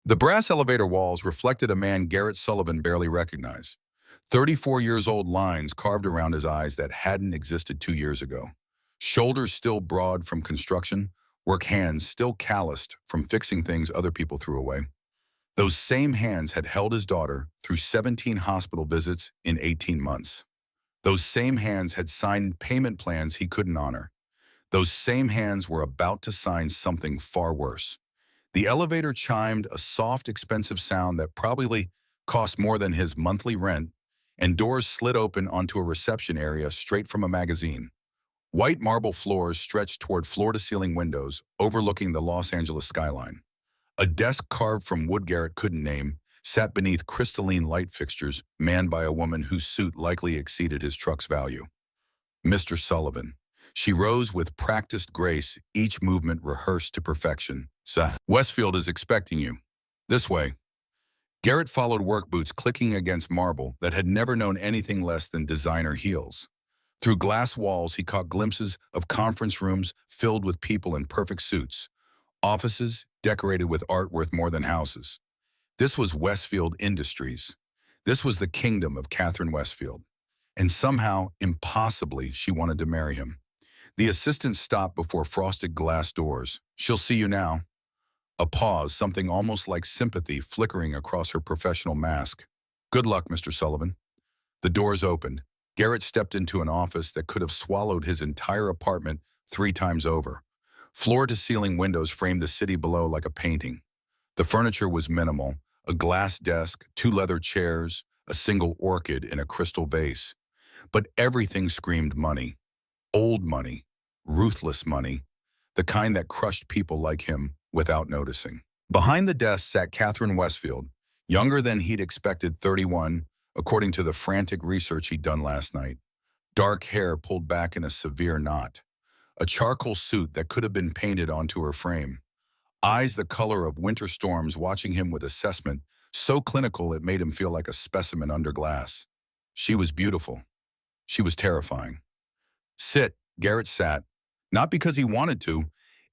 The brass elevator walls reflected a man Garrett Sullivan barely recognized. 34 years old lines carved around his eyes that hadn't existed 2 years ago. Shoulders still broad from construction, work hands still calloused from fixing things other people threw away. Those same hands had held his daughter through 17 hospital visits in 18 months. Those same hands had signed payment plans he couldn't honor. Those same hands were about to sign something far worse. The elevator chimed a soft, expensive sound that probably cost more than his monthly rent, and doors slid open onto a reception area straight from a magazine. White marble floors stretched toward floor-to-ceiling windows overlooking the Los Angeles skyline. A desk carved from wood Garrett couldn't name sat beneath crystalline light fixtures manned by a woman whose suit likely exceeded his truck's value. Mr. Sullivan. She rose with practiced grace, each movement rehearsed to perfection. Sir, Westfield is expecting you. This way. Garrett followed work boots clicking against marble that had never known anything less than designer heels. Through glass walls, he caught glimpses of conference rooms filled with people in perfect suits, offices decorated with art worth more than houses. This was Westfield Industries. This was the kingdom of Catherine Westfield. And somehow, impossibly, she wanted to marry him. The assistant stopped before frosted glass doors. She'll see you now. A pause, something almost like sympathy flickering across her professional mask. Good luck, Mr. Sullivan. The doors opened. Garrett stepped into an office that could have swallowed his entire apartment 3 times over. Floor-to-ceiling windows framed the city below like a painting. The furniture was minimal, a glass desk, 2 leather chairs, a single orchid in a crystal vase. But everything screamed money. Old money, ruthless money, the kind that crushed people like him without noticing. Behind the desk sat Catherine Westfield, younger than he'd expected, 31, according to the frantic research he'd done last night. Dark hair pulled back in a severe knot. A charcoal suit that could have been painted onto her frame. Eyes the color of winter storms watching him with assessment, so clinical it made him feel like a specimen under glass. She was beautiful. She was terrifying. Sit, Garrett sat, not because he wanted to.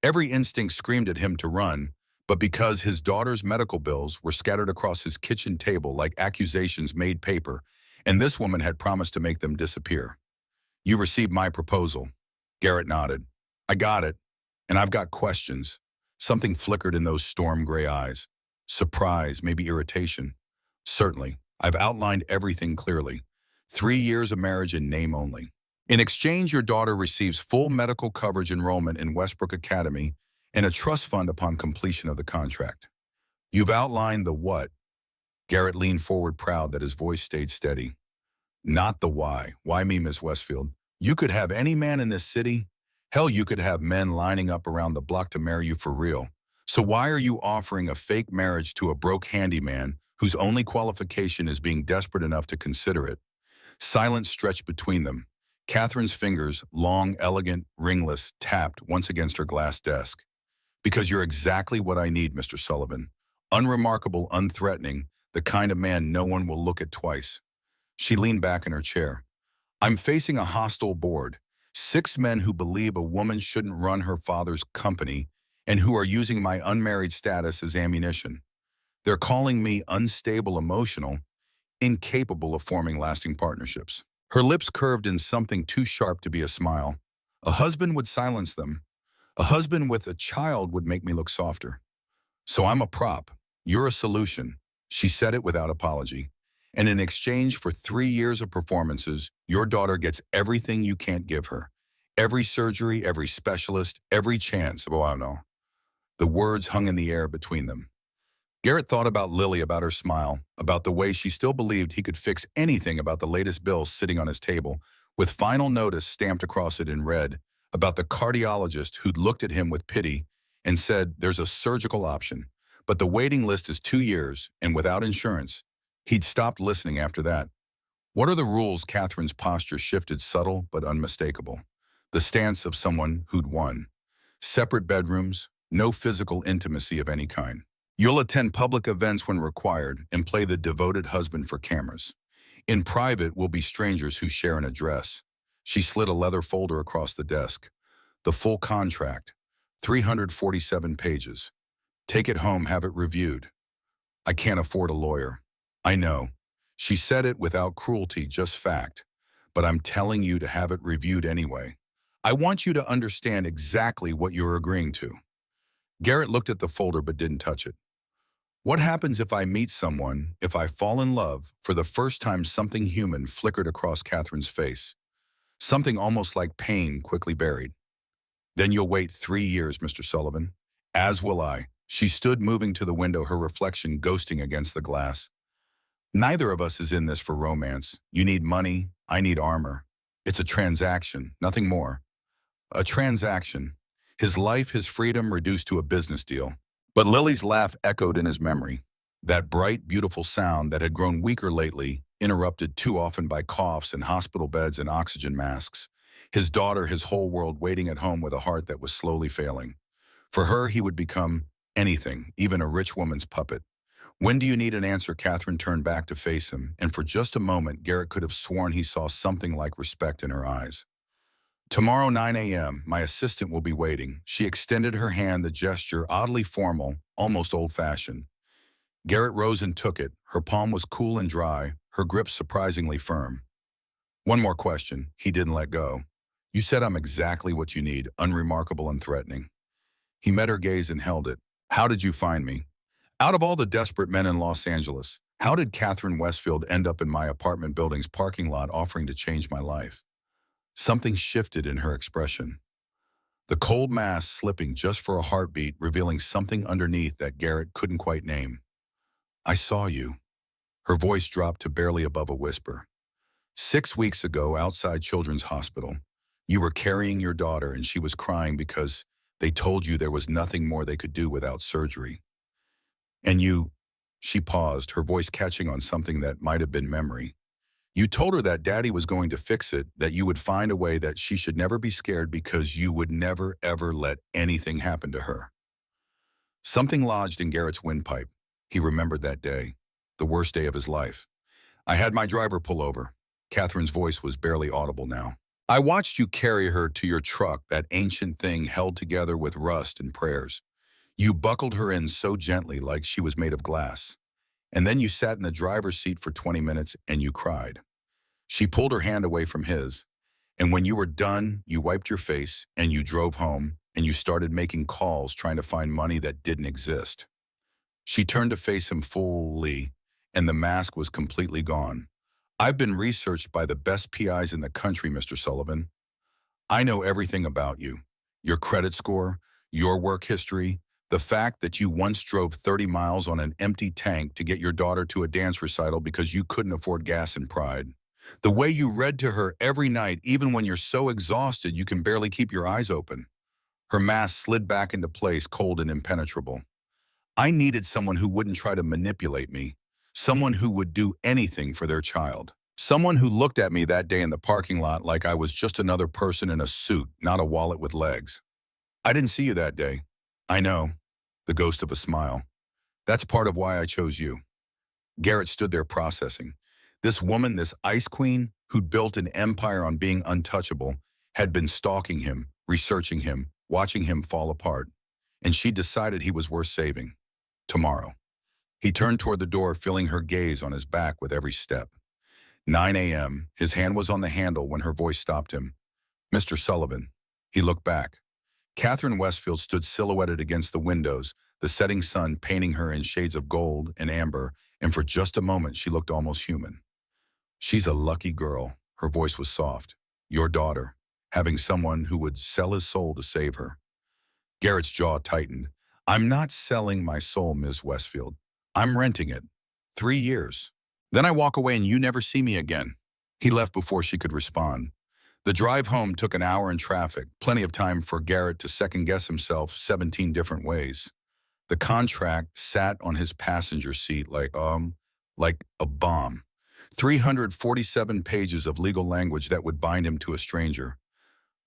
Every instinct screamed at him to run, but because his daughter's medical bills were scattered across his kitchen table like accusations made paper, and this woman had promised to make them disappear. You received my proposal. Garrett nodded. I got it, and I've got questions. Something flickered in those storm gray eyes. Surprise, maybe irritation. Certainly, I've outlined everything clearly. 3 years of marriage in name only. In exchange, your daughter receives full medical coverage enrollment in Westbrook Academy and a trust fund upon completion of the contract. You've outlined the what. Garrett leaned forward, proud that his voice stayed steady. Not the why. Why me, Miss Westfield? You could have any man in this city. Hell, you could have men lining up around the block to marry you for real. So why are you offering a fake marriage to a broke handyman whose only qualification is being desperate enough to consider it? Silence stretched between them. Catherine's fingers, long, elegant, ringless, tapped once against her glass desk. Because you're exactly what I need, Mr. Sullivan. Unremarkable, unthreatening, the kind of man no one will look at twice. She leaned back in her chair. I'm facing a hostile board. 6 men who believe a woman shouldn't run her father's company and who are using my unmarried status as ammunition. They're calling me unstable, emotional, incapable of forming lasting partnerships. Her lips curved in something too sharp to be a smile. A husband would silence them. A husband with a child would make me look softer. So I'm a prop. You're a solution. She said it without apology. And in exchange for 3 years of performances, your daughter gets everything you can't give her. Every surgery, every specialist, every chance. Oh, I know. The words hung in the air between them. Garrett thought about Lily, about her smile, about the way she still believed he could fix anything, about the latest bill sitting on his table, with final notice stamped across it in red, about the cardiologist who'd looked at him with pity and said, there's a surgical option, but the waiting list is 2 years, and without insurance. He'd stopped listening after that. What are the rules? Catherine's posture shifted, subtle but unmistakable. The stance of someone who'd won. Separate bedrooms, no physical intimacy of any kind. You'll attend public events when required and play the devoted husband for cameras. In private, we'll be strangers who share an address. She slid a leather folder across the desk. The full contract, 347 pages. Take it home, have it reviewed. I can't afford a lawyer. I know. She said it without cruelty, just fact. But I'm telling you to have it reviewed anyway. I want you to understand exactly what you're agreeing to. Garrett looked at the folder but didn't touch it. What happens if I meet someone, if I fall in love, for the first time something human flickered across Catherine's face? Something almost like pain quickly buried. Then you'll wait 3 years, Mr. Sullivan. As will I. She stood moving to the window, her reflection ghosting against the glass. Neither of us is in this for romance. You need money, I need armor. It's a transaction, nothing more. A transaction. His life, his freedom reduced to a business deal. But Lily's laugh echoed in his memory. That bright, beautiful sound that had grown weaker lately, interrupted too often by coughs and hospital beds and oxygen masks. His daughter, his whole world waiting at home with a heart that was slowly failing. For her, he would become anything, even a rich woman's puppet. When do you need an answer? Catherine turned back to face him, and for just a moment, Garrett could have sworn he saw something like respect in her eyes. Tomorrow, 9 a.m., my assistant will be waiting. She extended her hand, the gesture oddly formal, almost old-fashioned. Garrett rose and took it. Her palm was cool and dry, her grip surprisingly firm. One more question. He didn't let go. You said I'm exactly what you need, unremarkable and threatening. He met her gaze and held it. How did you find me? Out of all the desperate men in Los Angeles, how did Catherine Westfield end up in my apartment building's parking lot offering to change my life? Something shifted in her expression. The cold mask slipping just for a heartbeat, revealing something underneath that Garrett couldn't quite name. I saw you. Her voice dropped to barely above a whisper. 6 weeks ago, outside Children's Hospital, you were carrying your daughter and she was crying because they told you there was nothing more they could do without surgery. And you, she paused, her voice catching on something that might have been memory. You told her that Daddy was going to fix it, that you would find a way, that she should never be scared because you would never, ever let anything happen to her. Something lodged in Garrett's windpipe. He remembered that day, the worst day of his life. I had my driver pull over. Catherine's voice was barely audible now. I watched you carry her to your truck, that ancient thing held together with rust and prayers. You buckled her in so gently, like she was made of glass. And then you sat in the driver's seat for 20 minutes and you cried. She pulled her hand away from his. And when you were done, you wiped your face and you drove home and you started making calls trying to find money that didn't exist. She turned to face him fully, and the mask was completely gone. I've been researched by the best PIs in the country, Mr. Sullivan. I know everything about you. Your credit score, your work history, the fact that you once drove 30 miles on an empty tank to get your daughter to a dance recital because you couldn't afford gas and pride. The way you read to her every night, even when you're so exhausted you can barely keep your eyes open. Her mask slid back into place, cold and impenetrable. I needed someone who wouldn't try to manipulate me, someone who would do anything for their child. Someone who looked at me that day in the parking lot like I was just another person in a suit, not a wallet with legs. I didn't see you that day. I know. The ghost of a smile. That's part of why I chose you. Garrett stood there processing. This woman, this ice queen, who'd built an empire on being untouchable, had been stalking him, researching him, watching him fall apart. And she decided he was worth saving. Tomorrow. He turned toward the door, feeling her gaze on his back with every step. 9 a.m. His hand was on the handle when her voice stopped him. Mr. Sullivan. He looked back. Catherine Westfield stood silhouetted against the windows, the setting sun painting her in shades of gold and amber, and for just a moment she looked almost human. She's a lucky girl. Her voice was soft. Your daughter, having someone who would sell his soul to save her. Garrett's jaw tightened. I'm not selling my soul, Ms. Westfield. I'm renting it. 3 years. Then I walk away and you never see me again. He left before she could respond. The drive home took an hour in traffic, plenty of time for Garrett to second-guess himself 17 different ways. The contract sat on his passenger seat like a bomb. 347 pages of legal language that would bind him to a stranger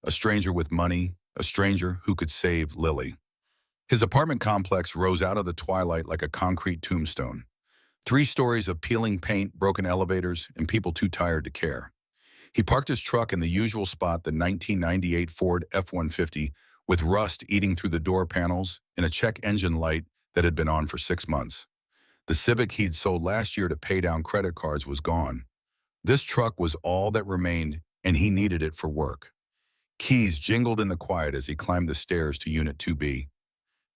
with money, a stranger who could save Lily. His apartment complex rose out of the twilight like a concrete tombstone. 3 stories of peeling paint, broken elevators, and people too tired to care. He parked his truck in the usual spot, the 1998 Ford F-150, with rust eating through the door panels and a check engine light that had been on for 6 months. The Civic he'd sold last year to pay down credit cards was gone. This truck was all that remained, and he needed it for work. Keys jingled in the quiet as he climbed the stairs to Unit 2B.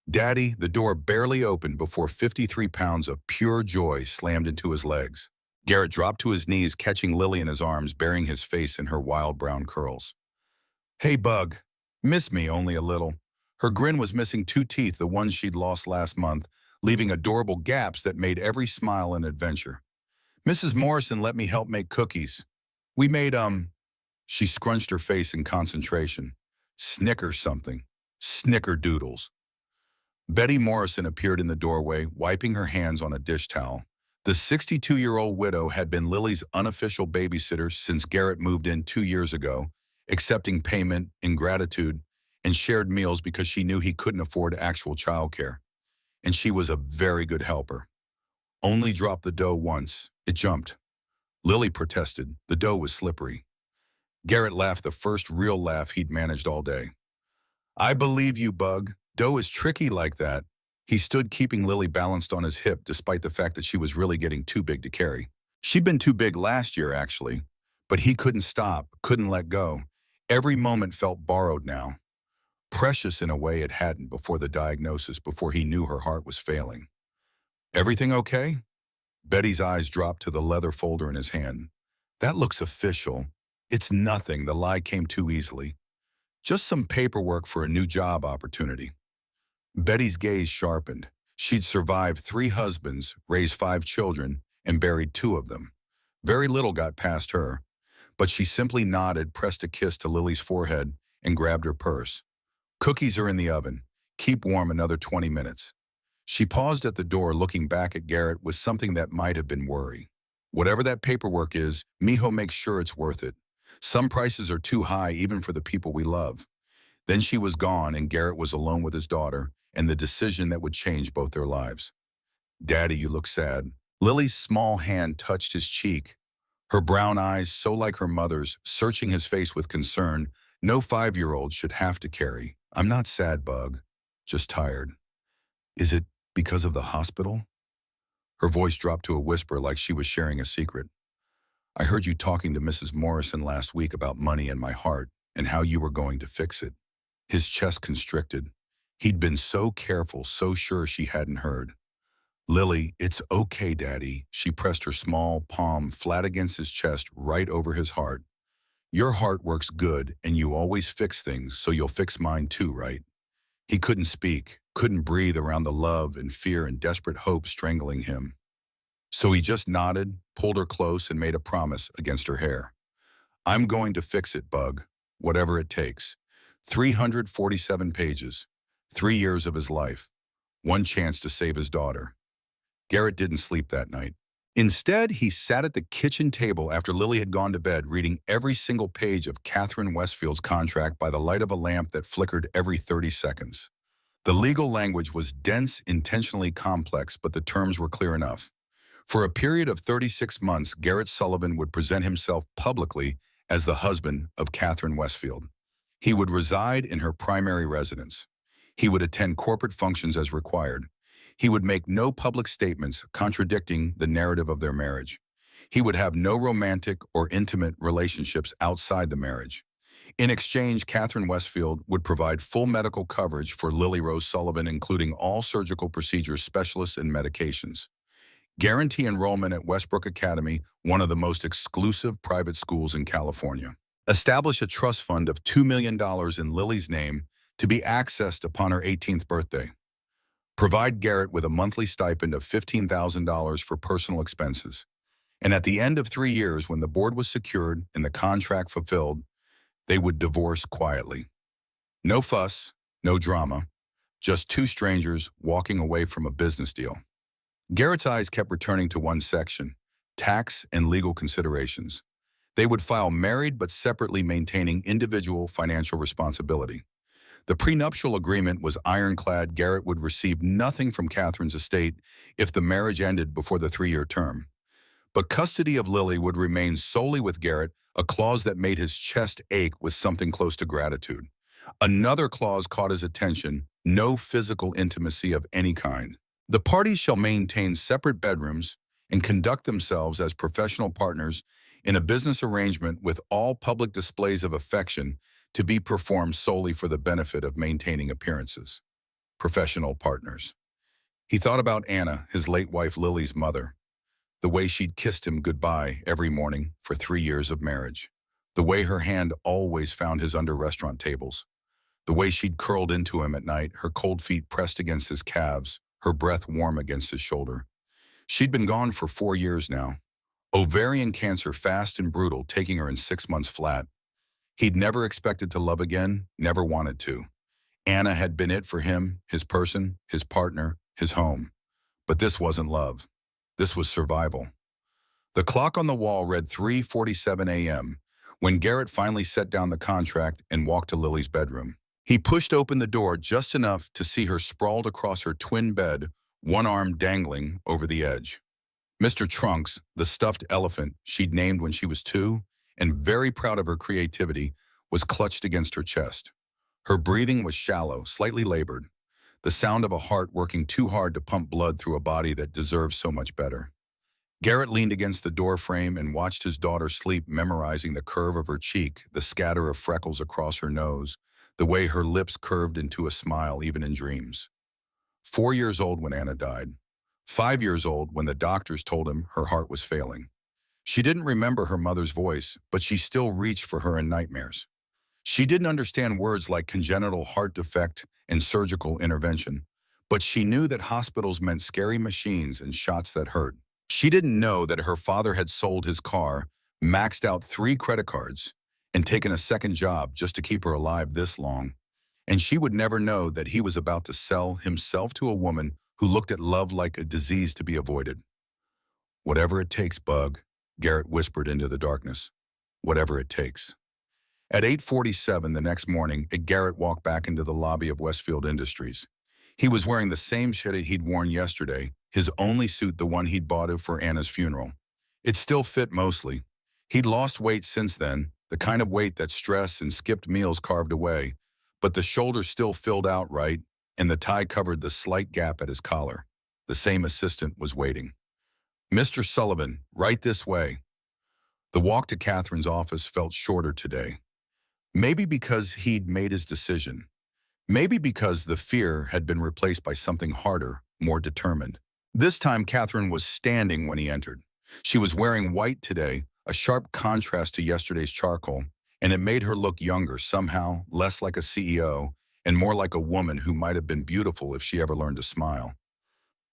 Daddy, the door barely opened before 53 pounds of pure joy slammed into his legs. Garrett dropped to his knees, catching Lily in his arms, burying his face in her wild brown curls. Hey, Bug. Miss me only a little. Her grin was missing two teeth, the ones she'd lost last month, leaving adorable gaps that made every smile an adventure. Mrs. Morrison let me help make cookies. We made, She scrunched her face in concentration. Snicker something. Snickerdoodles. Betty Morrison appeared in the doorway, wiping her hands on a dish towel. The 62-year-old widow had been Lily's unofficial babysitter since Garrett moved in 2 years ago, accepting payment in gratitude and shared meals because she knew he couldn't afford actual childcare. And she was a very good helper. Only dropped the dough once. It jumped. Lily protested. The dough was slippery. Garrett laughed, the first real laugh he'd managed all day. I believe you, Bug. Dough is tricky like that. He stood, keeping Lily balanced on his hip despite the fact that she was really getting too big to carry. She'd been too big last year, actually. But he couldn't stop, couldn't let go. Every moment felt borrowed now. Precious in a way it hadn't before the diagnosis, before he knew her heart was failing. Everything okay? Betty's eyes dropped to the leather folder in his hand. That looks official. It's nothing, the lie came too easily. Just some paperwork for a new job opportunity. Betty's gaze sharpened. She'd survived 3 husbands, raised 5 children, and buried 2 of them. Very little got past her, but she simply nodded, pressed a kiss to Lily's forehead, and grabbed her purse. Cookies are in the oven. Keep warm another 20 minutes. She paused at the door, looking back at Garrett with something that might have been worry. Whatever that paperwork is, Mijo makes sure it's worth it. Some prices are too high even for the people we love. Then she was gone, and Garrett was alone with his daughter and the decision that would change both their lives. Daddy, you look sad. Lily's small hand touched his cheek, her brown eyes so like her mother's, searching his face with concern no 5-year-old should have to carry. I'm not sad, Bug, just tired. Is it because of the hospital? Her voice dropped to a whisper like she was sharing a secret. I heard you talking to Mrs. Morrison last week about money and my heart and how you were going to fix it. His chest constricted. He'd been so careful, so sure she hadn't heard. Lily, it's okay, Daddy. She pressed her small palm flat against his chest, right over his heart. Your heart works good, and you always fix things, so you'll fix mine too, right? He couldn't speak, couldn't breathe around the love and fear and desperate hope strangling him. So he just nodded, pulled her close, and made a promise against her hair. I'm going to fix it, Bug, whatever it takes. 347 pages, 3 years of his life, one chance to save his daughter. Garrett didn't sleep that night. Instead, he sat at the kitchen table after Lily had gone to bed, reading every single page of Catherine Westfield's contract by the light of a lamp that flickered every 30 seconds. The legal language was dense, intentionally complex, but the terms were clear enough. For a period of 36 months, Garrett Sullivan would present himself publicly as the husband of Catherine Westfield. He would reside in her primary residence. He would attend corporate functions as required. He would make no public statements contradicting the narrative of their marriage. He would have no romantic or intimate relationships outside the marriage. In exchange, Catherine Westfield would provide full medical coverage for Lily Rose Sullivan, including all surgical procedures, specialists, and medications. Guarantee enrollment at Westbrook Academy, one of the most exclusive private schools in California. Establish a trust fund of $2 million in Lily's name to be accessed upon her 18th birthday. Provide Garrett with a monthly stipend of $15,000 for personal expenses. And at the end of 3 years, when the board was secured and the contract fulfilled, they would divorce quietly. No fuss, no drama, just 2 strangers walking away from a business deal. Garrett's eyes kept returning to one section, tax and legal considerations. They would file married but separately, maintaining individual financial responsibility. The prenuptial agreement was ironclad. Garrett would receive nothing from Catherine's estate if the marriage ended before the 3-year term. But custody of Lily would remain solely with Garrett, a clause that made his chest ache with something close to gratitude. Another clause caught his attention: no physical intimacy of any kind. The parties shall maintain separate bedrooms and conduct themselves as professional partners in a business arrangement with all public displays of affection to be performed solely for the benefit of maintaining appearances. Professional partners. He thought about Anna, his late wife Lily's mother, the way she'd kissed him goodbye every morning for 3 years of marriage, the way her hand always found his under restaurant tables, the way she'd curled into him at night, her cold feet pressed against his calves, her breath warm against his shoulder. She'd been gone for 4 years now. Ovarian cancer fast and brutal, taking her in 6 months flat. He'd never expected to love again, never wanted to. Anna had been it for him, his person, his partner, his home. But this wasn't love. This was survival. The clock on the wall read 3:47 a.m. when Garrett finally set down the contract and walked to Lily's bedroom. He pushed open the door just enough to see her sprawled across her twin bed, one arm dangling over the edge. Mr. Trunks, the stuffed elephant she'd named when she was 2, and very proud of her creativity, was clutched against her chest. Her breathing was shallow, slightly labored, the sound of a heart working too hard to pump blood through a body that deserved so much better. Garrett leaned against the door frame and watched his daughter sleep, memorizing the curve of her cheek, the scatter of freckles across her nose, the way her lips curved into a smile even in dreams. 4 years old when Anna died. 5 years old when the doctors told him her heart was failing. She didn't remember her mother's voice, but she still reached for her in nightmares. She didn't understand words like congenital heart defect and surgical intervention, but she knew that hospitals meant scary machines and shots that hurt. She didn't know that her father had sold his car, maxed out 3 credit cards, and taken a second job just to keep her alive this long. And she would never know that he was about to sell himself to a woman who looked at love like a disease to be avoided. "Whatever it takes, Bug," Garrett whispered into the darkness. "Whatever it takes." At 8:47 the next morning, Garrett walked back into the lobby of Westfield Industries. He was wearing the same shit he'd worn yesterday, his only suit, the one he'd bought for Anna's funeral. It still fit mostly. He'd lost weight since then, the kind of weight that stress and skipped meals carved away, but the shoulders still filled out right, and the tie covered the slight gap at his collar. The same assistant was waiting. "Mr. Sullivan, right this way." The walk to Catherine's office felt shorter today. Maybe because he'd made his decision. Maybe because the fear had been replaced by something harder, more determined. This time, Catherine was standing when he entered. She was wearing white today, a sharp contrast to yesterday's charcoal, and it made her look younger somehow, less like a CEO, and more like a woman who might have been beautiful if she ever learned to smile.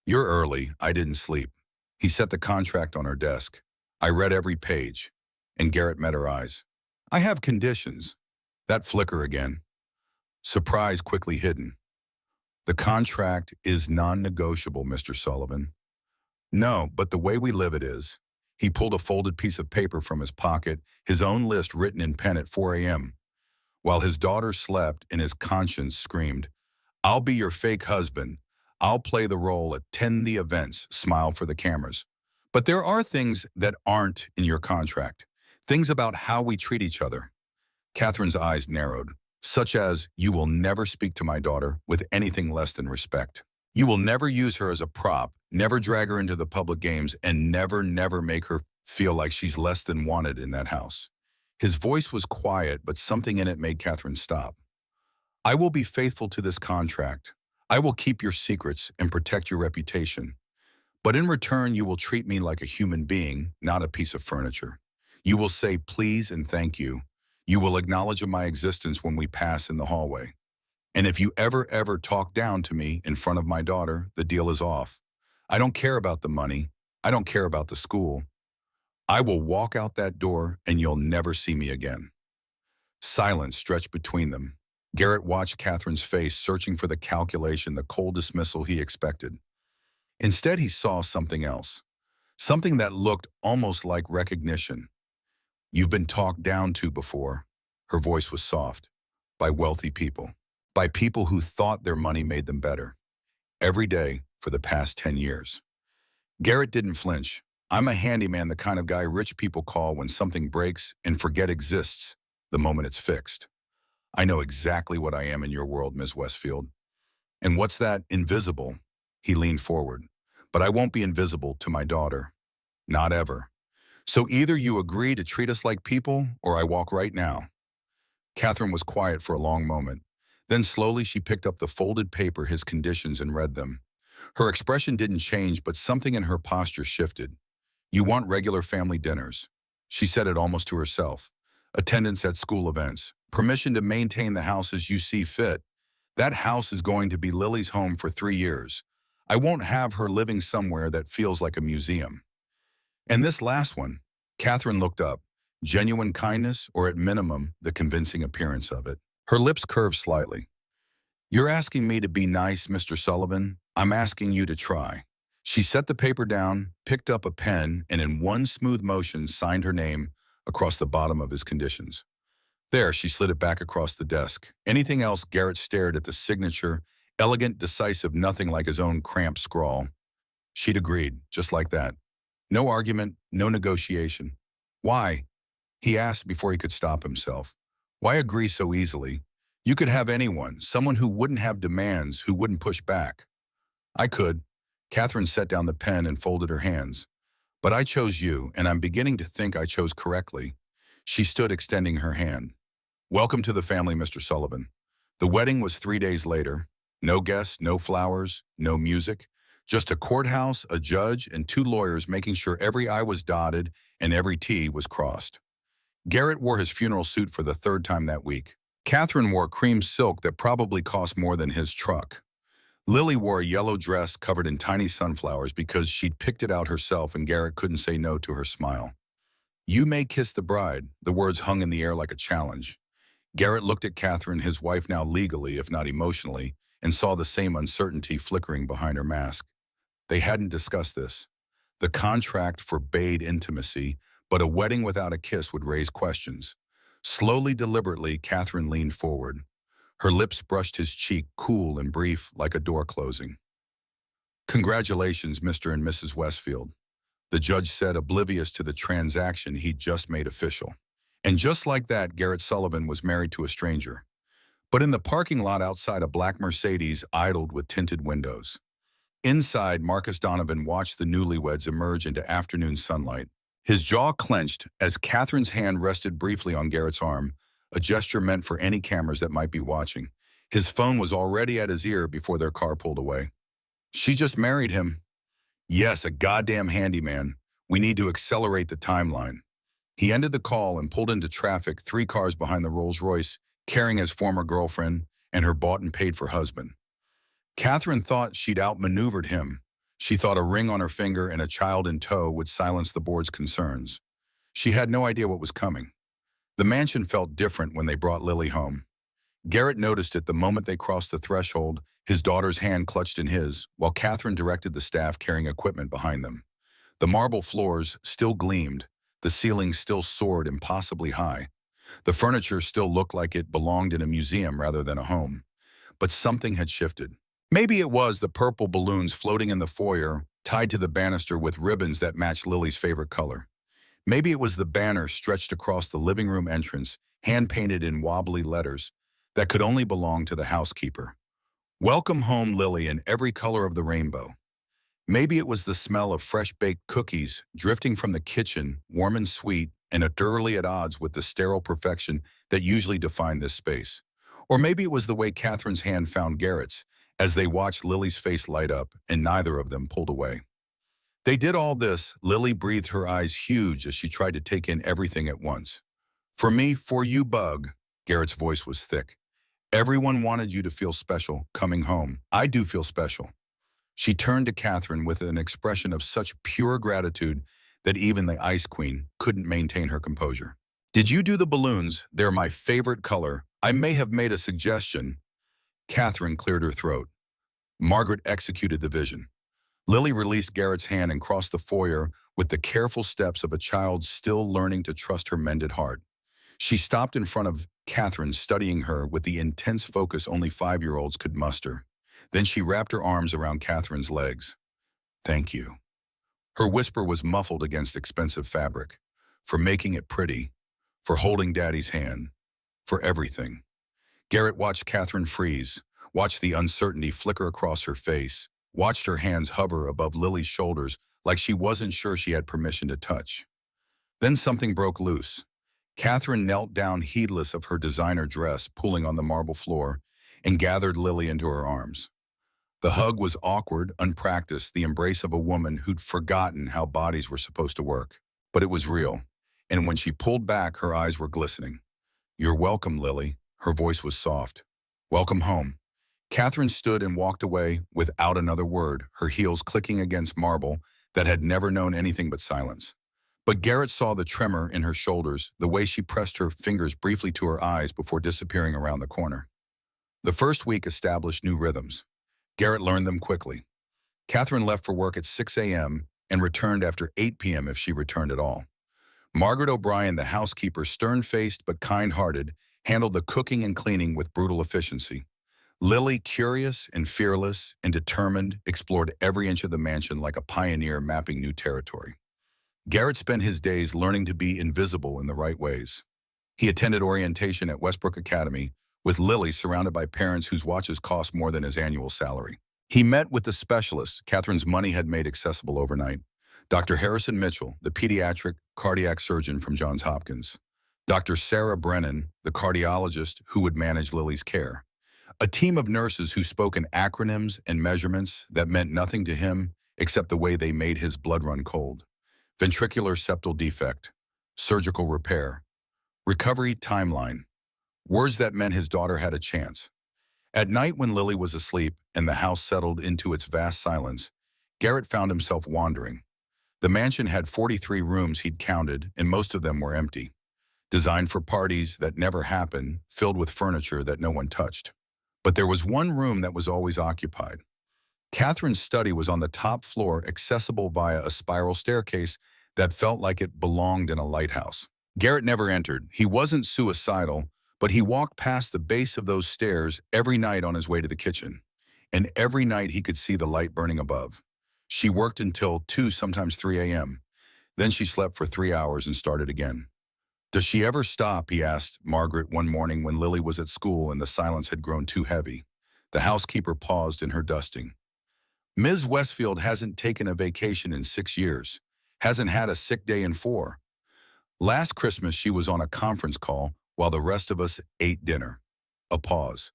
"You're early. I didn't sleep." He set the contract on her desk. "I read every page." And Garrett met her eyes. "I have conditions." That flicker again. Surprise quickly hidden. "The contract is non-negotiable, Mr. Sullivan." "No, but the way we live it is." He pulled a folded piece of paper from his pocket, his own list written in pen at 4 a.m. While his daughter slept and his conscience screamed, "I'll be your fake husband. I'll play the role, attend the events, smile for the cameras. But there are things that aren't in your contract. Things about how we treat each other." Catherine's eyes narrowed. "Such as, you will never speak to my daughter with anything less than respect. You will never use her as a prop, never drag her into the public games, and never make her feel like she's less than wanted in that house." His voice was quiet, but something in it made Catherine stop. "I will be faithful to this contract. I will keep your secrets and protect your reputation. But in return, you will treat me like a human being, not a piece of furniture. You will say please and thank you. You will acknowledge my existence when we pass in the hallway. And if you ever talk down to me in front of my daughter, the deal is off. I don't care about the money. I don't care about the school. I will walk out that door and you'll never see me again." Silence stretched between them. Garrett watched Catherine's face, searching for the calculation, the cold dismissal he expected. Instead, he saw something else. Something that looked almost like recognition. "You've been talked down to before." Her voice was soft. "By wealthy people. By people who thought their money made them better. Every day for the past 10 years. Garrett didn't flinch. "I'm a handyman, the kind of guy rich people call when something breaks and forget exists the moment it's fixed. I know exactly what I am in your world, Miss Westfield. And what's that? Invisible. He leaned forward. But I won't be invisible to my daughter. Not ever. So either you agree to treat us like people, or I walk right now. Catherine was quiet for a long moment. Then slowly she picked up the folded paper, his conditions, and read them. Her expression didn't change, but something in her posture shifted. You want regular family dinners. She said it almost to herself. Attendance at school events. Permission to maintain the house as you see fit. That house is going to be Lily's home for 3 years. I won't have her living somewhere that feels like a museum. And this last one, Catherine looked up. Genuine kindness, or at minimum, the convincing appearance of it. Her lips curved slightly. You're asking me to be nice, Mr. Sullivan. I'm asking you to try. She set the paper down, picked up a pen, and in one smooth motion signed her name across the bottom of his conditions. There, she slid it back across the desk. Anything else, Garrett stared at the signature, elegant, decisive, nothing like his own cramped scrawl. She'd agreed, just like that. No argument, no negotiation. Why? He asked before he could stop himself. Why agree so easily? You could have anyone, someone who wouldn't have demands, who wouldn't push back. I could. Catherine set down the pen and folded her hands. But I chose you, and I'm beginning to think I chose correctly. She stood extending her hand. Welcome to the family, Mr. Sullivan. The wedding was 3 days later. No guests, no flowers, no music. Just a courthouse, a judge, and 2 lawyers making sure every I was dotted and every T was crossed. Garrett wore his funeral suit for the 3rd time that week. Catherine wore cream silk that probably cost more than his truck. Lily wore a yellow dress covered in tiny sunflowers because she'd picked it out herself, and Garrett couldn't say no to her smile. You may kiss the bride. The words hung in the air like a challenge. Garrett looked at Catherine, his wife now legally, if not emotionally, and saw the same uncertainty flickering behind her mask. They hadn't discussed this. The contract forbade intimacy, but a wedding without a kiss would raise questions. Slowly, deliberately, Catherine leaned forward. Her lips brushed his cheek, cool and brief, like a door closing. Congratulations, Mr. and Mrs. Westfield, the judge said, oblivious to the transaction he'd just made official. And just like that, Garrett Sullivan was married to a stranger. But in the parking lot outside, a black Mercedes idled with tinted windows. Inside, Marcus Donovan watched the newlyweds emerge into afternoon sunlight. His jaw clenched as Catherine's hand rested briefly on Garrett's arm, a gesture meant for any cameras that might be watching. His phone was already at his ear before their car pulled away. She just married him. Yes, a goddamn handyman. We need to accelerate the timeline. He ended the call and pulled into traffic, 3 cars behind the Rolls-Royce, carrying his former girlfriend and her bought and paid for husband. Catherine thought she'd outmaneuvered him. She thought a ring on her finger and a child in tow would silence the board's concerns. She had no idea what was coming. The mansion felt different when they brought Lily home. Garrett noticed it the moment they crossed the threshold, his daughter's hand clutched in his, while Catherine directed the staff carrying equipment behind them. The marble floors still gleamed, the ceilings still soared impossibly high. The furniture still looked like it belonged in a museum rather than a home. But something had shifted. Maybe it was the purple balloons floating in the foyer, tied to the banister with ribbons that matched Lily's favorite color. Maybe it was the banner stretched across the living room entrance, hand-painted in wobbly letters, that could only belong to the housekeeper. Welcome home, Lily, in every color of the rainbow. Maybe it was the smell of fresh-baked cookies drifting from the kitchen, warm and sweet, and utterly at odds with the sterile perfection that usually defined this space. Or maybe it was the way Catherine's hand found Garrett's, as they watched Lily's face light up, and neither of them pulled away. They did all this. Lily breathed, her eyes huge as she tried to take in everything at once. For me, for you, Bug, Garrett's voice was thick. Everyone wanted you to feel special coming home. I do feel special. She turned to Catherine with an expression of such pure gratitude that even the Ice Queen couldn't maintain her composure. Did you do the balloons? They're my favorite color. I may have made a suggestion. Catherine cleared her throat. Margaret executed the vision. Lily released Garrett's hand and crossed the foyer with the careful steps of a child still learning to trust her mended heart. She stopped in front of Catherine, studying her with the intense focus only 5-year-olds could muster. Then she wrapped her arms around Catherine's legs. Thank you. Her whisper was muffled against expensive fabric. For making it pretty. For holding Daddy's hand. For everything. Garrett watched Catherine freeze, watched the uncertainty flicker across her face. watched her hands hover above Lily's shoulders like she wasn't sure she had permission to touch. Then something broke loose. Catherine knelt down heedless of her designer dress pooling on the marble floor and gathered Lily into her arms. The hug was awkward, unpracticed, the embrace of a woman who'd forgotten how bodies were supposed to work. But it was real, and when she pulled back, her eyes were glistening. "You're welcome, Lily." Her voice was soft. "Welcome home." Catherine stood and walked away without another word, her heels clicking against marble that had never known anything but silence. But Garrett saw the tremor in her shoulders, the way she pressed her fingers briefly to her eyes before disappearing around the corner. The first week established new rhythms. Garrett learned them quickly. Catherine left for work at 6 a.m. and returned after 8 p.m. if she returned at all. Margaret O'Brien, the housekeeper, stern-faced but kind-hearted, handled the cooking and cleaning with brutal efficiency. Lily, curious and fearless and determined, explored every inch of the mansion like a pioneer mapping new territory. Garrett spent his days learning to be invisible in the right ways. He attended orientation at Westbrook Academy, with Lily surrounded by parents whose watches cost more than his annual salary. He met with the specialists Catherine's money had made accessible overnight. Dr. Harrison Mitchell, the pediatric cardiac surgeon from Johns Hopkins. Dr. Sarah Brennan, the cardiologist who would manage Lily's care. A team of nurses who spoke in acronyms and measurements that meant nothing to him except the way they made his blood run cold. Ventricular septal defect, surgical repair, recovery timeline, words that meant his daughter had a chance. At night when Lily was asleep and the house settled into its vast silence, Garrett found himself wandering. The mansion had 43 rooms he'd counted, and most of them were empty. Designed for parties that never happened, filled with furniture that no one touched. But there was one room that was always occupied. Catherine's study was on the top floor, accessible via a spiral staircase that felt like it belonged in a lighthouse. Garrett never entered. He wasn't suicidal, but he walked past the base of those stairs every night on his way to the kitchen. And every night he could see the light burning above. She worked until 2, sometimes 3 a.m. Then she slept for 3 hours and started again. "Does she ever stop?" he asked Margaret one morning when Lily was at school and the silence had grown too heavy. The housekeeper paused in her dusting. "Ms. Westfield hasn't taken a vacation in 6 years. Hasn't had a sick day in 4. Last Christmas she was on a conference call while the rest of us ate dinner." A pause.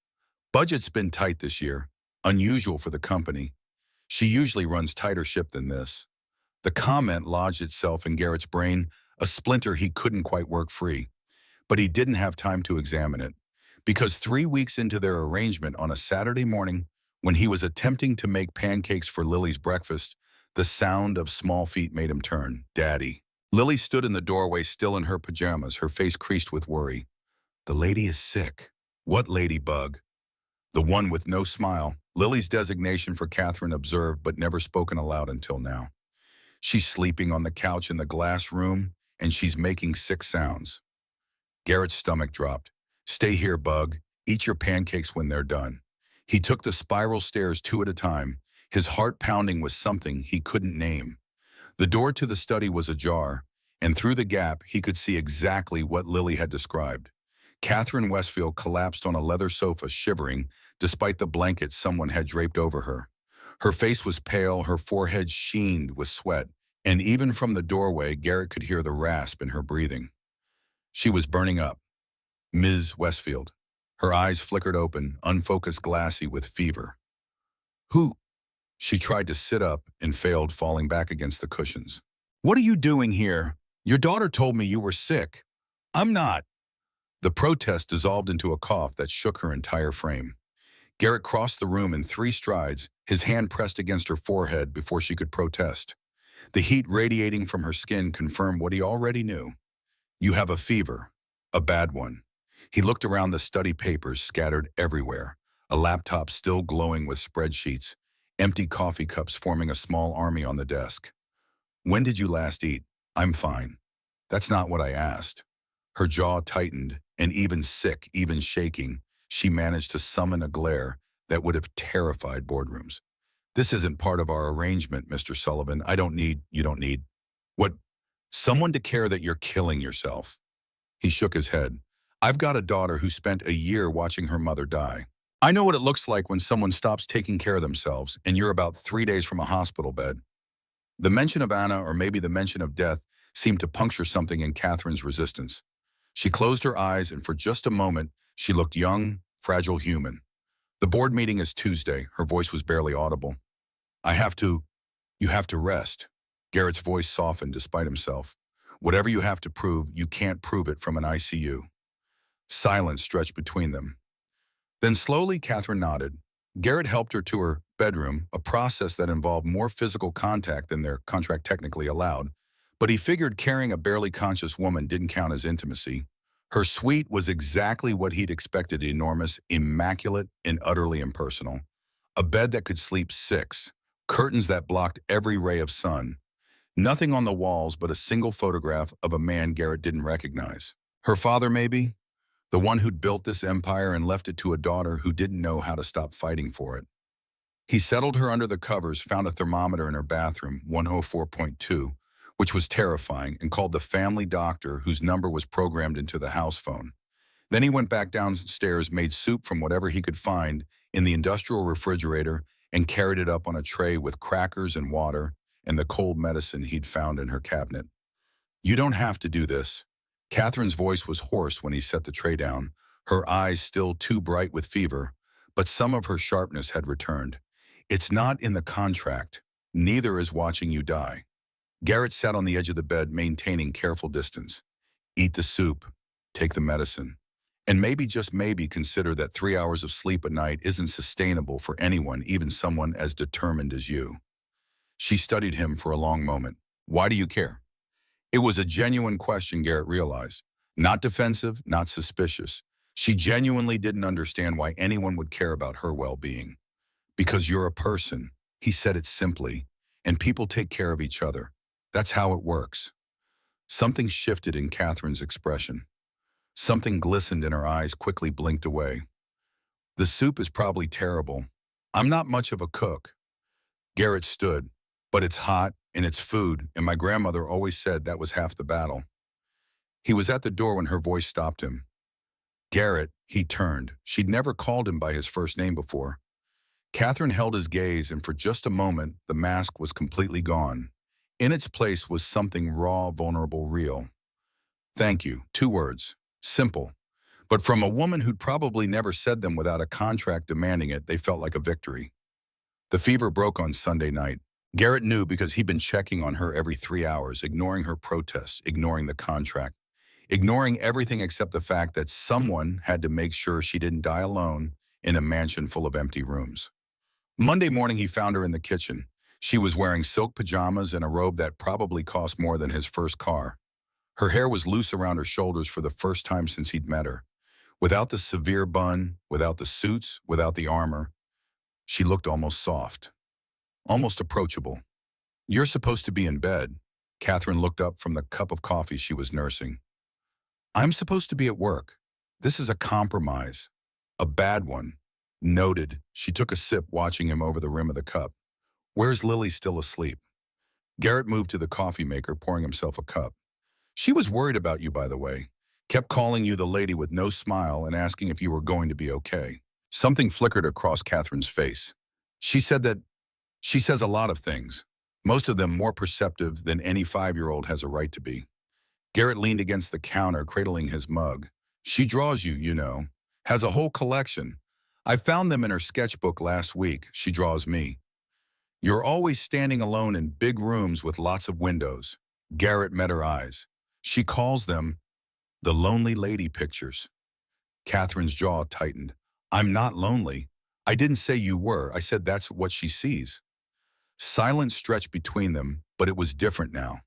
"Budget's been tight this year. Unusual for the company. She usually runs tighter ship than this." The comment lodged itself in Garrett's brain, a splinter he couldn't quite work free. But he didn't have time to examine it, because 3 weeks into their arrangement on a Saturday morning, when he was attempting to make pancakes for Lily's breakfast, the sound of small feet made him turn. "Daddy." Lily stood in the doorway, still in her pajamas, her face creased with worry. "The lady is sick." "What ladybug?" "The one with no smile." Lily's designation for Catherine, observed but never spoken aloud until now. "She's sleeping on the couch in the glass room, and she's making sick sounds." Garrett's stomach dropped. "Stay here, Bug. Eat your pancakes when they're done." He took the spiral stairs 2 at a time, his heart pounding with something he couldn't name. The door to the study was ajar, and through the gap he could see exactly what Lily had described. Catherine Westfield collapsed on a leather sofa, shivering, despite the blanket someone had draped over her. Her face was pale, her forehead sheened with sweat, and even from the doorway Garrett could hear the rasp in her breathing. She was burning up. Ms. Westfield. Her eyes flickered open, unfocused, glassy with fever. "Who?" She tried to sit up and failed, falling back against the cushions. "What are you doing here? Your daughter told me you were sick." "I'm not." The protest dissolved into a cough that shook her entire frame. Garrett crossed the room in 3 strides, his hand pressed against her forehead before she could protest. The heat radiating from her skin confirmed what he already knew. "You have a fever. A bad one." He looked around, the study papers scattered everywhere, a laptop still glowing with spreadsheets, empty coffee cups forming a small army on the desk. "When did you last eat?" "I'm fine." "That's not what I asked." Her jaw tightened, and even sick, even shaking, she managed to summon a glare that would have terrified boardrooms. "This isn't part of our arrangement, Mr. Sullivan. You don't need. What? Someone to care that you're killing yourself." He shook his head. "I've got a daughter who spent a year watching her mother die. I know what it looks like when someone stops taking care of themselves and you're about 3 days from a hospital bed. The mention of Anna, or maybe the mention of death, seemed to puncture something in Catherine's resistance. She closed her eyes, and for just a moment, she looked young, fragile human. The board meeting is Tuesday. Her voice was barely audible. I have to, you have to rest. Garrett's voice softened despite himself. Whatever you have to prove, you can't prove it from an ICU. Silence stretched between them. Then slowly, Catherine nodded. Garrett helped her to her bedroom, a process that involved more physical contact than their contract technically allowed. But he figured carrying a barely conscious woman didn't count as intimacy. Her suite was exactly what he'd expected: enormous, immaculate, and utterly impersonal. A bed that could sleep six, curtains that blocked every ray of sun. Nothing on the walls but a single photograph of a man Garrett didn't recognize. Her father, maybe? The one who'd built this empire and left it to a daughter who didn't know how to stop fighting for it. He settled her under the covers, found a thermometer in her bathroom, 104.2, which was terrifying, and called the family doctor whose number was programmed into the house phone. Then he went back downstairs, made soup from whatever he could find in the industrial refrigerator, and carried it up on a tray with crackers and water and the cold medicine he'd found in her cabinet. You don't have to do this. Catherine's voice was hoarse when he set the tray down, her eyes still too bright with fever, but some of her sharpness had returned. It's not in the contract. Neither is watching you die. Garrett sat on the edge of the bed, maintaining careful distance. Eat the soup. Take the medicine. And maybe, just maybe, consider that 3 hours of sleep a night isn't sustainable for anyone, even someone as determined as you. She studied him for a long moment. Why do you care? It was a genuine question, Garrett realized. Not defensive, not suspicious. She genuinely didn't understand why anyone would care about her well-being. Because you're a person. He said it simply. And people take care of each other. That's how it works. Something shifted in Catherine's expression. Something glistened in her eyes, quickly blinked away. The soup is probably terrible. I'm not much of a cook. Garrett stood. But it's hot, and it's food, and my grandmother always said that was half the battle. He was at the door when her voice stopped him. Garrett, he turned. She'd never called him by his first name before. Catherine held his gaze, and for just a moment, the mask was completely gone. In its place was something raw, vulnerable, real. Thank you. 2 words. Simple. But from a woman who'd probably never said them without a contract demanding it, they felt like a victory. The fever broke on Sunday night. Garrett knew because he'd been checking on her every 3 hours, ignoring her protests, ignoring the contract, ignoring everything except the fact that someone had to make sure she didn't die alone in a mansion full of empty rooms. Monday morning, he found her in the kitchen. She was wearing silk pajamas and a robe that probably cost more than his first car. Her hair was loose around her shoulders for the first time since he'd met her. Without the severe bun, without the suits, without the armor, she looked almost soft. Almost approachable. You're supposed to be in bed. Catherine looked up from the cup of coffee she was nursing. I'm supposed to be at work. This is a compromise. A bad one. Noted. She took a sip, watching him over the rim of the cup. Where's Lily, still asleep? Garrett moved to the coffee maker, pouring himself a cup. She was worried about you, by the way. Kept calling you the lady with no smile and asking if you were going to be okay. Something flickered across Catherine's face. She says a lot of things, most of them more perceptive than any 5-year-old has a right to be. Garrett leaned against the counter, cradling his mug. She draws you, you know. Has a whole collection. I found them in her sketchbook last week. She draws me. You're always standing alone in big rooms with lots of windows. Garrett met her eyes. She calls them the lonely lady pictures. Catherine's jaw tightened. I'm not lonely. I didn't say you were. I said that's what she sees. Silence stretched between them, but it was different now.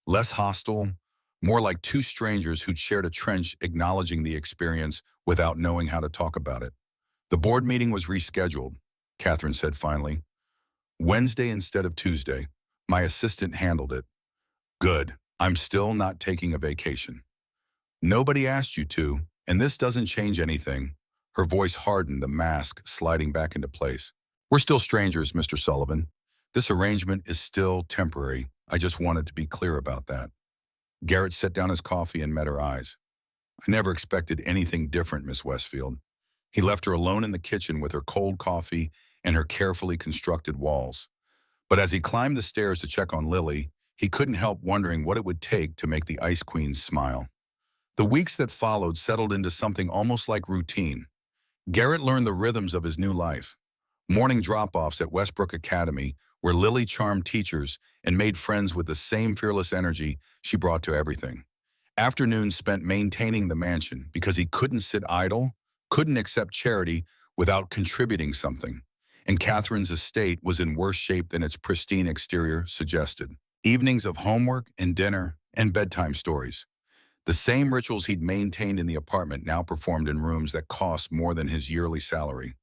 Less hostile, more like 2 strangers who'd shared a trench, acknowledging the experience without knowing how to talk about it. The board meeting was rescheduled, Catherine said finally. Wednesday instead of Tuesday. My assistant handled it. Good. I'm still not taking a vacation. Nobody asked you to, and this doesn't change anything. Her voice hardened, the mask sliding back into place. We're still strangers, Mr. Sullivan. This arrangement is still temporary. I just wanted to be clear about that. Garrett set down his coffee and met her eyes. I never expected anything different, Miss Westfield. He left her alone in the kitchen with her cold coffee and her carefully constructed walls. But as he climbed the stairs to check on Lily, he couldn't help wondering what it would take to make the Ice Queen smile. The weeks that followed settled into something almost like routine. Garrett learned the rhythms of his new life. Morning drop-offs at Westbrook Academy, where Lily charmed teachers and made friends with the same fearless energy she brought to everything. Afternoons spent maintaining the mansion because he couldn't sit idle, couldn't accept charity without contributing something. And Catherine's estate was in worse shape than its pristine exterior suggested. Evenings of homework and dinner and bedtime stories. The same rituals he'd maintained in the apartment now performed in rooms that cost more than his yearly salary.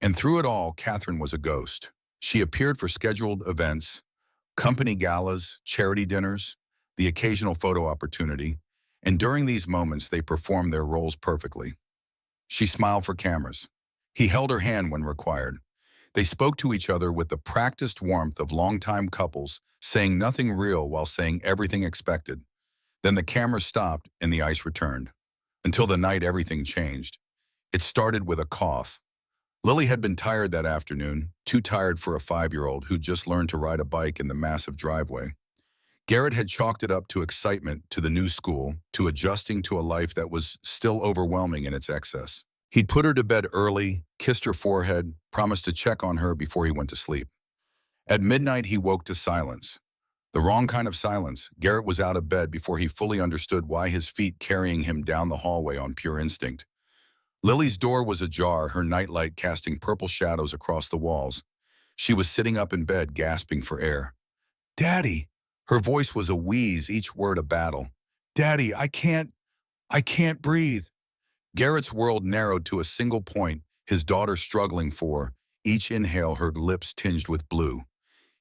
And through it all, Catherine was a ghost. She appeared for scheduled events, company galas, charity dinners, the occasional photo opportunity, and during these moments they performed their roles perfectly. She smiled for cameras. He held her hand when required. They spoke to each other with the practiced warmth of longtime couples, saying nothing real while saying everything expected. Then the camera stopped and the ice returned. Until the night everything changed. It started with a cough. Lily had been tired that afternoon, too tired for a 5-year-old who just learned to ride a bike in the massive driveway. Garrett had chalked it up to excitement, to the new school, to adjusting to a life that was still overwhelming in its excess. He'd put her to bed early, kissed her forehead, promised to check on her before he went to sleep. At midnight, he woke to silence. The wrong kind of silence. Garrett was out of bed before he fully understood why his feet carrying him down the hallway on pure instinct. Lily's door was ajar, her nightlight casting purple shadows across the walls. She was sitting up in bed, gasping for air. "Daddy!" Her voice was a wheeze, each word a battle. "Daddy, I can't breathe." Garrett's world narrowed to a single point, his daughter struggling for, each inhale her lips tinged with blue.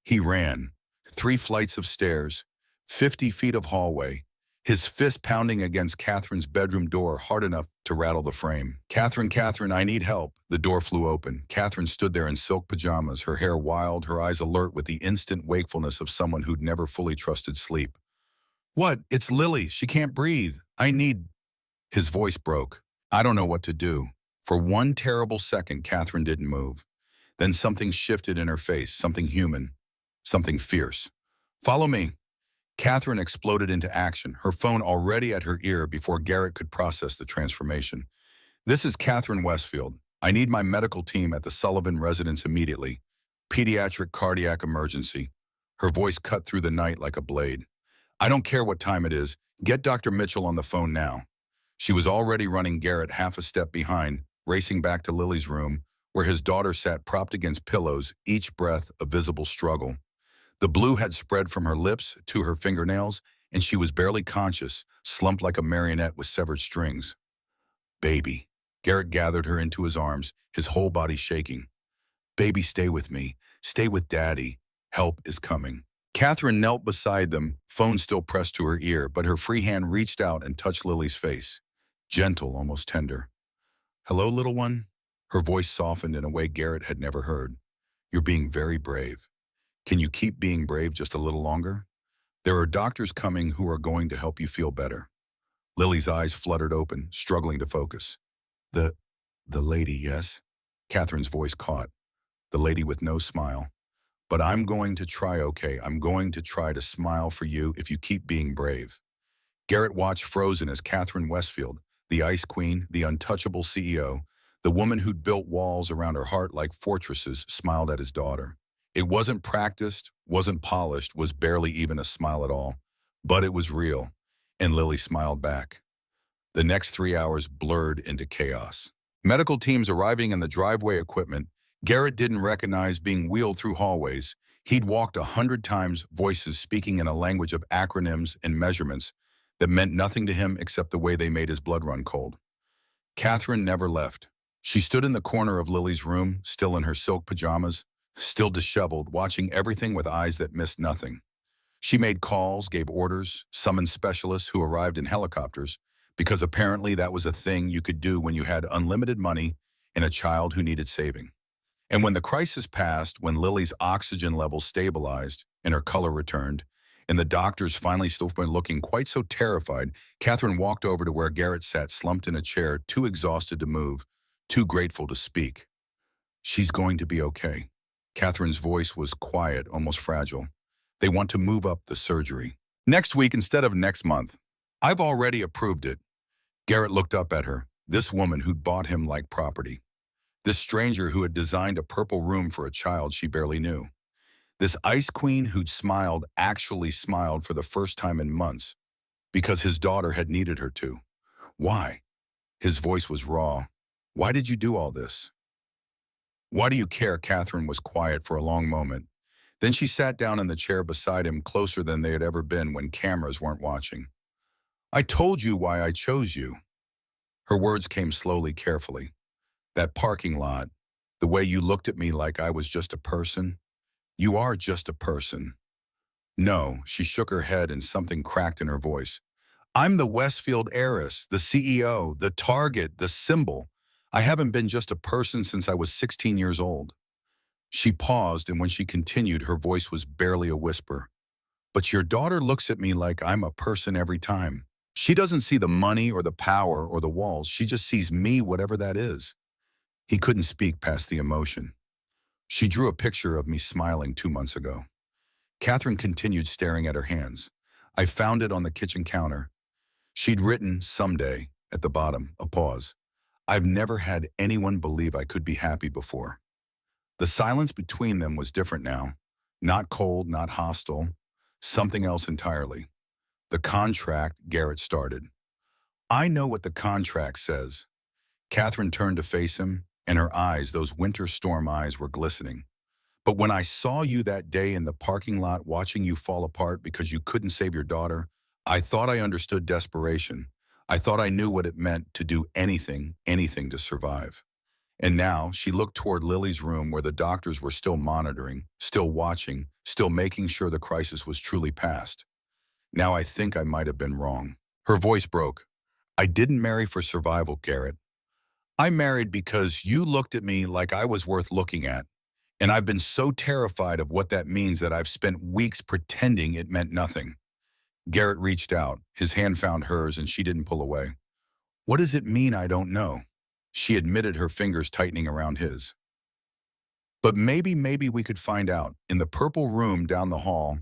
He ran. 3 flights of stairs, 50 feet of hallway, his fist pounding against Catherine's bedroom door hard enough to rattle the frame. Catherine, I need help." The door flew open. Catherine stood there in silk pajamas, her hair wild, her eyes alert with the instant wakefulness of someone who'd never fully trusted sleep. "What? It's Lily. She can't breathe. I need—" His voice broke. "I don't know what to do." For one terrible second, Catherine didn't move. Then something shifted in her face, something human, something fierce. "Follow me." Catherine exploded into action, her phone already at her ear before Garrett could process the transformation. "This is Catherine Westfield. I need my medical team at the Sullivan residence immediately. Pediatric cardiac emergency." Her voice cut through the night like a blade. "I don't care what time it is. Get Dr. Mitchell on the phone now." She was already running Garrett half a step behind, racing back to Lily's room, where his daughter sat propped against pillows, each breath a visible struggle. The blue had spread from her lips to her fingernails, and she was barely conscious, slumped like a marionette with severed strings. "Baby." Garrett gathered her into his arms, his whole body shaking. "Baby, stay with me. Stay with Daddy. Help is coming." Catherine knelt beside them, phone still pressed to her ear, but her free hand reached out and touched Lily's face. Gentle, almost tender. "Hello, little one?" Her voice softened in a way Garrett had never heard. "You're being very brave. Can you keep being brave just a little longer? There are doctors coming who are going to help you feel better." Lily's eyes fluttered open, struggling to focus. The lady, yes?" Catherine's voice caught. The lady with no smile. "But I'm going to try, okay? I'm going to try to smile for you if you keep being brave." Garrett watched frozen as Catherine Westfield, the Ice Queen, the untouchable CEO, the woman who'd built walls around her heart like fortresses, smiled at his daughter. It wasn't practiced, wasn't polished, was barely even a smile at all. But it was real, and Lily smiled back. The next 3 hours blurred into chaos. Medical teams arriving in the driveway equipment, Garrett didn't recognize being wheeled through hallways. He'd walked 100 times, voices speaking in a language of acronyms and measurements that meant nothing to him except the way they made his blood run cold. Catherine never left. She stood in the corner of Lily's room, still in her silk pajamas, still disheveled, watching everything with eyes that missed nothing. She made calls, gave orders, summoned specialists who arrived in helicopters, because apparently that was a thing you could do when you had unlimited money and a child who needed saving. And when the crisis passed, when Lily's oxygen levels stabilized and her color returned, and the doctors finally still were looking quite so terrified, Catherine walked over to where Garrett sat slumped in a chair, too exhausted to move, too grateful to speak. She's going to be okay. Catherine's voice was quiet, almost fragile. They want to move up the surgery. Next week instead of next month. I've already approved it. Garrett looked up at her, this woman who'd bought him like property. This stranger who had designed a purple room for a child she barely knew. This ice queen who'd smiled actually smiled for the first time in months because his daughter had needed her to. Why? His voice was raw. Why did you do all this? Why do you care? Catherine was quiet for a long moment. Then she sat down in the chair beside him, closer than they had ever been when cameras weren't watching. I told you why I chose you. Her words came slowly, carefully. That parking lot, the way you looked at me like I was just a person. You are just a person. No, she shook her head and something cracked in her voice. I'm the Westfield heiress, the CEO, the target, the symbol. I haven't been just a person since I was 16 years old. She paused, and when she continued, her voice was barely a whisper. But your daughter looks at me like I'm a person every time. She doesn't see the money or the power or the walls. She just sees me, whatever that is. He couldn't speak past the emotion. She drew a picture of me smiling 2 months ago. Catherine continued staring at her hands. I found it on the kitchen counter. She'd written, someday, at the bottom, a pause. I've never had anyone believe I could be happy before. The silence between them was different now. Not cold, not hostile. Something else entirely. The contract, Garrett started. I know what the contract says. Catherine turned to face him, and her eyes, those winter storm eyes, were glistening. But when I saw you that day in the parking lot watching you fall apart because you couldn't save your daughter, I thought I understood desperation. I thought I knew what it meant to do anything, anything to survive. And now she looked toward Lily's room where the doctors were still monitoring, still watching, still making sure the crisis was truly past. Now I think I might have been wrong. Her voice broke. I didn't marry for survival, Garrett. I married because you looked at me like I was worth looking at. And I've been so terrified of what that means that I've spent weeks pretending it meant nothing. Garrett reached out. His hand found hers and she didn't pull away. What does it mean? I don't know. She admitted, her fingers tightening around his. But maybe we could find out. In the purple room down the hall,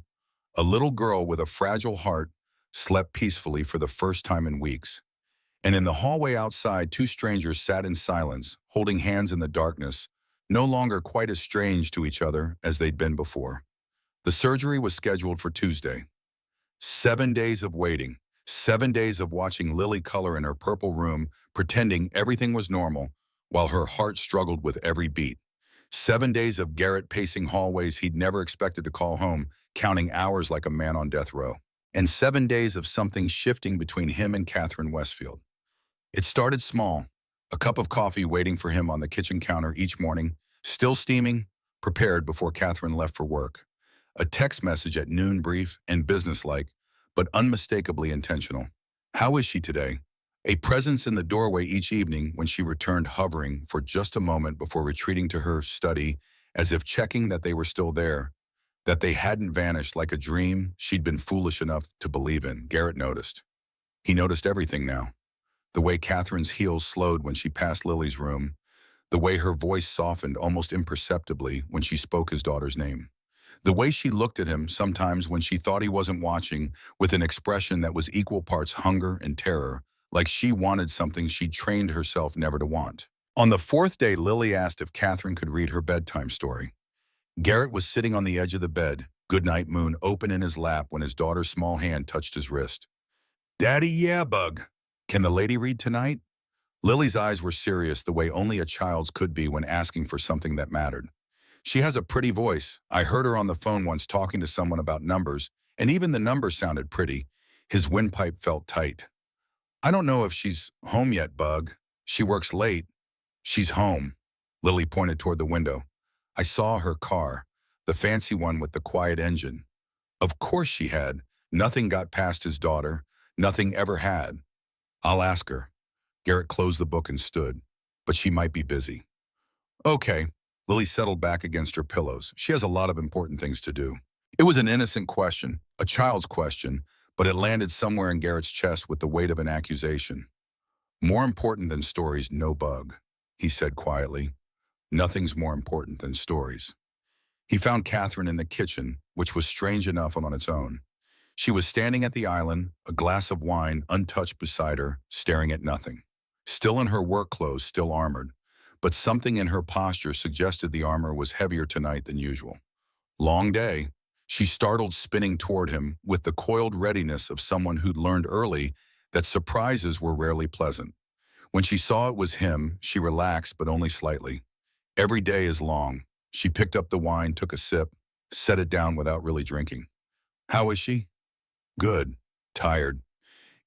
a little girl with a fragile heart slept peacefully for the first time in weeks. And in the hallway outside, two strangers sat in silence, holding hands in the darkness, no longer quite as strange to each other as they'd been before. The surgery was scheduled for Tuesday. 7 days of waiting, 7 days of watching Lily color in her purple room, pretending everything was normal, while her heart struggled with every beat. 7 days of Garrett pacing hallways he'd never expected to call home, counting hours like a man on death row. And 7 days of something shifting between him and Catherine Westfield. It started small, a cup of coffee waiting for him on the kitchen counter each morning, still steaming, prepared before Catherine left for work. A text message at noon, brief and businesslike, but unmistakably intentional. How is she today? A presence in the doorway each evening when she returned, hovering for just a moment before retreating to her study, as if checking that they were still there, that they hadn't vanished like a dream she'd been foolish enough to believe in. Garrett noticed. He noticed everything now. The way Catherine's heels slowed when she passed Lily's room, the way her voice softened almost imperceptibly when she spoke his daughter's name. The way she looked at him sometimes when she thought he wasn't watching, with an expression that was equal parts hunger and terror, like she wanted something she'd trained herself never to want. On the 4th day, Lily asked if Catherine could read her bedtime story. Garrett was sitting on the edge of the bed, goodnight moon open in his lap, when his daughter's small hand touched his wrist. Daddy, yeah, bug. Can the lady read tonight? Lily's eyes were serious, the way only a child's could be when asking for something that mattered. She has a pretty voice. I heard her on the phone once talking to someone about numbers, and even the numbers sounded pretty. His windpipe felt tight. I don't know if she's home yet, Bug. She works late. She's home. Lily pointed toward the window. I saw her car, the fancy one with the quiet engine. Of course she had. Nothing got past his daughter. Nothing ever had. I'll ask her. Garrett closed the book and stood. But she might be busy. Okay. Lily settled back against her pillows. She has a lot of important things to do. It was an innocent question, a child's question, but it landed somewhere in Garrett's chest with the weight of an accusation. More important than stories, no, Bug. he said quietly. Nothing's more important than stories. He found Catherine in the kitchen, which was strange enough on its own. She was standing at the island, a glass of wine untouched beside her, staring at nothing. Still in her work clothes, still armored, but something in her posture suggested the armor was heavier tonight than usual. Long day. She startled, spinning toward him with the coiled readiness of someone who'd learned early that surprises were rarely pleasant. When she saw it was him, she relaxed, but only slightly. Every day is long. She picked up the wine, took a sip, set it down without really drinking. How is she? Good. Tired.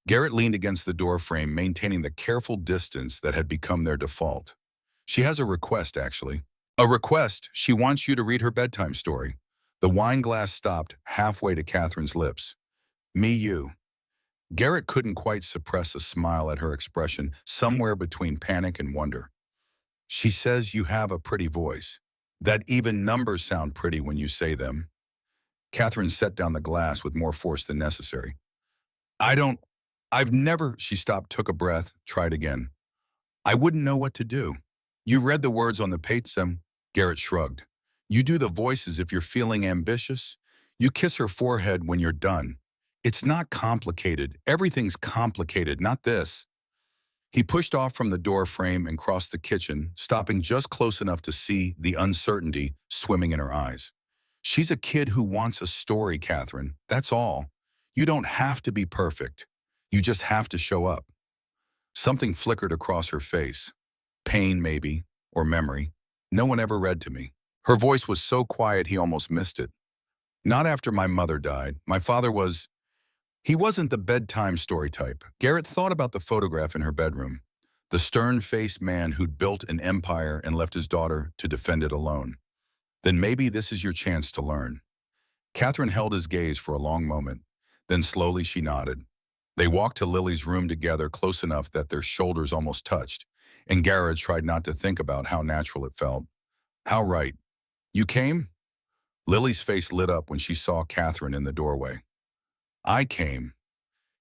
Garrett leaned against the door frame, maintaining the careful distance that had become their default. She has a request, actually. A request. She wants you to read her bedtime story. The wine glass stopped halfway to Catherine's lips. Me, you. Garrett couldn't quite suppress a smile at her expression, somewhere between panic and wonder. She says you have a pretty voice. That even numbers sound pretty when you say them. Catherine set down the glass with more force than necessary. I don't, I've never, she stopped, took a breath, tried again. I wouldn't know what to do. You read the words on the patesum, Garrett shrugged. You do the voices if you're feeling ambitious. You kiss her forehead when you're done. It's not complicated. Everything's complicated, not this. He pushed off from the door frame and crossed the kitchen, stopping just close enough to see the uncertainty swimming in her eyes. She's a kid who wants a story, Catherine. That's all. You don't have to be perfect. You just have to show up. Something flickered across her face. Pain, maybe, or memory. No one ever read to me. Her voice was so quiet he almost missed it. Not after my mother died. My father was... He wasn't the bedtime story type. Garrett thought about the photograph in her bedroom. The stern-faced man who'd built an empire and left his daughter to defend it alone. Then maybe this is your chance to learn. Catherine held his gaze for a long moment. Then slowly she nodded. They walked to Lily's room together, close enough that their shoulders almost touched, and Garrett tried not to think about how natural it felt. How right. You came? Lily's face lit up when she saw Catherine in the doorway. I came.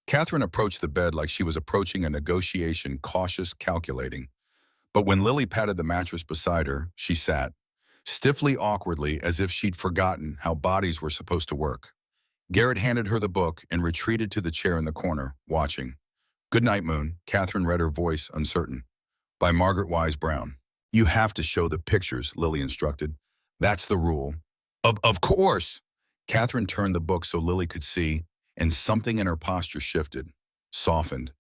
Catherine approached the bed like she was approaching a negotiation, cautious, calculating. But when Lily patted the mattress beside her, she sat, stiffly, awkwardly, as if she'd forgotten how bodies were supposed to work. Garrett handed her the book and retreated to the chair in the corner, watching. Good night, Moon, Catherine read, her voice uncertain. By Margaret Wise Brown. You have to show the pictures, Lily instructed. That's the rule. Of course! Catherine turned the book so Lily could see, and something in her posture shifted, softened.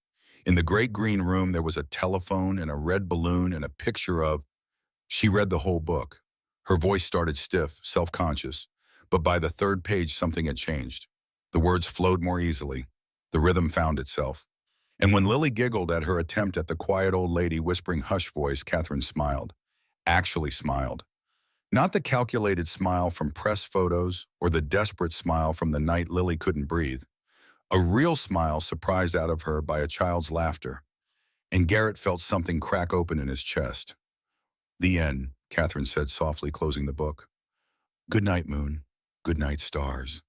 In the great green room, there was a telephone and a red balloon and a picture of... She read the whole book. Her voice started stiff, self-conscious, but by the third page, something had changed. The words flowed more easily. The rhythm found itself. And when Lily giggled at her attempt at the quiet old lady whispering hush voice, Catherine smiled. Actually smiled. Not the calculated smile from press photos or the desperate smile from the night Lily couldn't breathe. A real smile surprised out of her by a child's laughter. And Garrett felt something crack open in his chest. The end, Catherine said softly, closing the book. Good night, Moon. Good night, stars.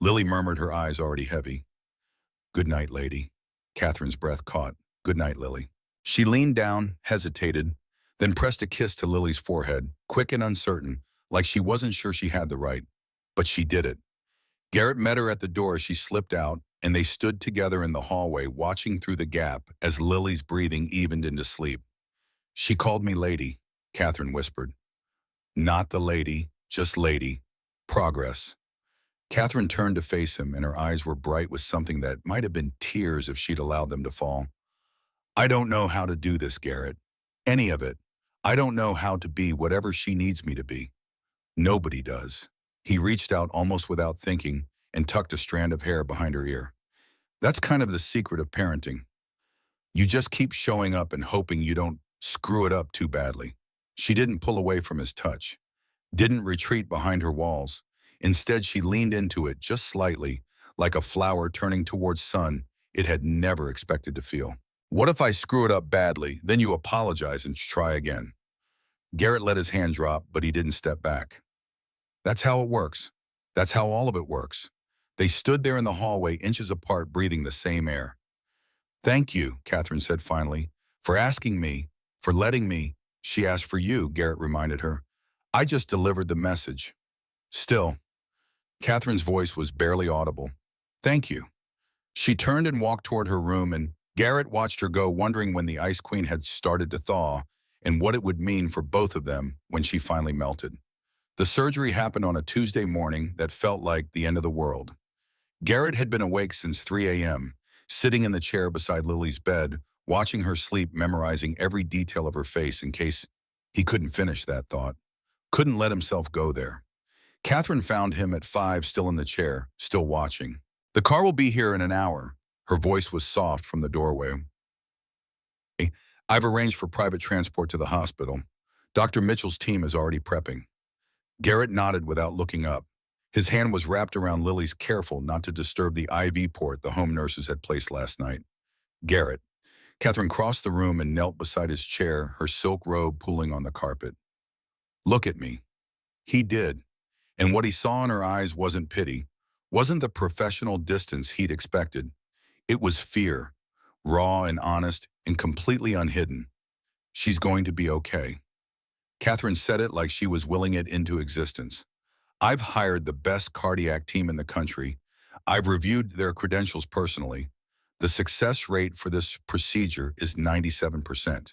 Lily murmured, her eyes already heavy. Good night, lady. Catherine's breath caught. Good night, Lily. She leaned down, hesitated, then pressed a kiss to Lily's forehead, quick and uncertain, like she wasn't sure she had the right. But she did it. Garrett met her at the door as she slipped out, and they stood together in the hallway, watching through the gap as Lily's breathing evened into sleep. She called me lady, Catherine whispered. Not the lady, just lady. Progress. Catherine turned to face him, and her eyes were bright with something that might have been tears if she'd allowed them to fall. I don't know how to do this, Garrett. Any of it. I don't know how to be whatever she needs me to be. Nobody does. He reached out almost without thinking and tucked a strand of hair behind her ear. That's kind of the secret of parenting. You just keep showing up and hoping you don't screw it up too badly. She didn't pull away from his touch, didn't retreat behind her walls. Instead, she leaned into it just slightly, like a flower turning towards sun it had never expected to feel. What if I screw it up badly, then you apologize and try again? Garrett let his hand drop, but he didn't step back. That's how it works. That's how all of it works. They stood there in the hallway, inches apart, breathing the same air. Thank you, Catherine said finally, for asking me, For letting me. She asked for you, Garrett reminded her. I just delivered the message. Still, Catherine's voice was barely audible. Thank you. She turned and walked toward her room, and Garrett watched her go, wondering when the Ice Queen had started to thaw and what it would mean for both of them when she finally melted. The surgery happened on a Tuesday morning that felt like the end of the world. Garrett had been awake since 3 a.m., sitting in the chair beside Lily's bed, watching her sleep, memorizing every detail of her face in case he couldn't finish that thought. Couldn't let himself go there. Catherine found him at 5, still in the chair, still watching. The car will be here in an hour. Her voice was soft from the doorway. I've arranged for private transport to the hospital. Dr. Mitchell's team is already prepping. Garrett nodded without looking up. His hand was wrapped around Lily's, careful not to disturb the IV port the home nurses had placed last night. Garrett. Catherine crossed the room and knelt beside his chair, her silk robe pooling on the carpet. Look at me. He did. And what he saw in her eyes wasn't pity, wasn't the professional distance he'd expected. It was fear, raw and honest and completely unhidden. She's going to be okay. Catherine said it like she was willing it into existence. I've hired the best cardiac team in the country. I've reviewed their credentials personally. The success rate for this procedure is 97%.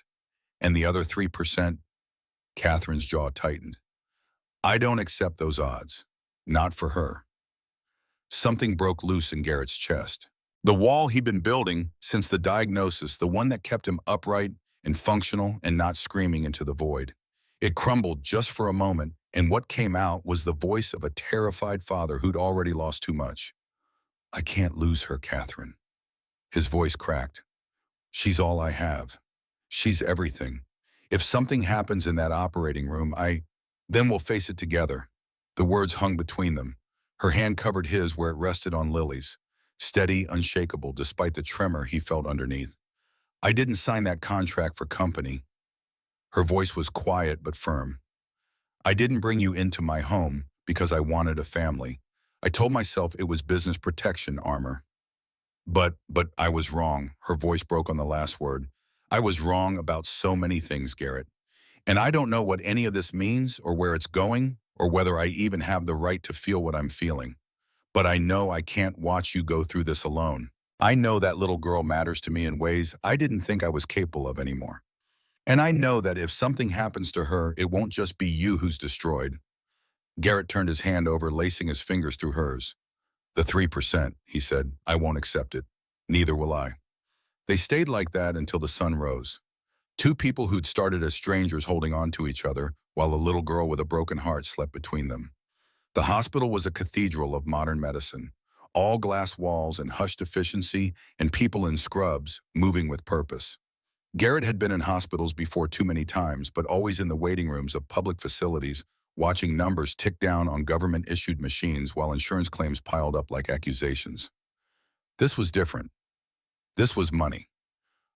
And the other 3%, Catherine's jaw tightened. I don't accept those odds. Not for her. Something broke loose in Garrett's chest. The wall he'd been building since the diagnosis, the one that kept him upright and functional and not screaming into the void. It crumbled just for a moment, and what came out was the voice of a terrified father who'd already lost too much. I can't lose her, Catherine. His voice cracked. She's all I have. She's everything. If something happens in that operating room, then we'll face it together. The words hung between them. Her hand covered his where it rested on Lily's, steady, unshakable, despite the tremor he felt underneath. I didn't sign that contract for company. Her voice was quiet but firm. I didn't bring you into my home because I wanted a family. I told myself it was business protection armor. But I was wrong. Her voice broke on the last word. I was wrong about so many things, Garrett. And I don't know what any of this means or where it's going or whether I even have the right to feel what I'm feeling. But I know I can't watch you go through this alone. I know that little girl matters to me in ways I didn't think I was capable of anymore. And I know that if something happens to her, it won't just be you who's destroyed. Garrett turned his hand over, lacing his fingers through hers. The 3%, he said. I won't accept it. Neither will I. They stayed like that until the sun rose. Two people who'd started as strangers holding on to each other, while a little girl with a broken heart slept between them. The hospital was a cathedral of modern medicine. All glass walls and hushed efficiency, and people in scrubs, moving with purpose. Garrett had been in hospitals before too many times, but always in the waiting rooms of public facilities, watching numbers tick down on government-issued machines while insurance claims piled up like accusations. This was different. This was money.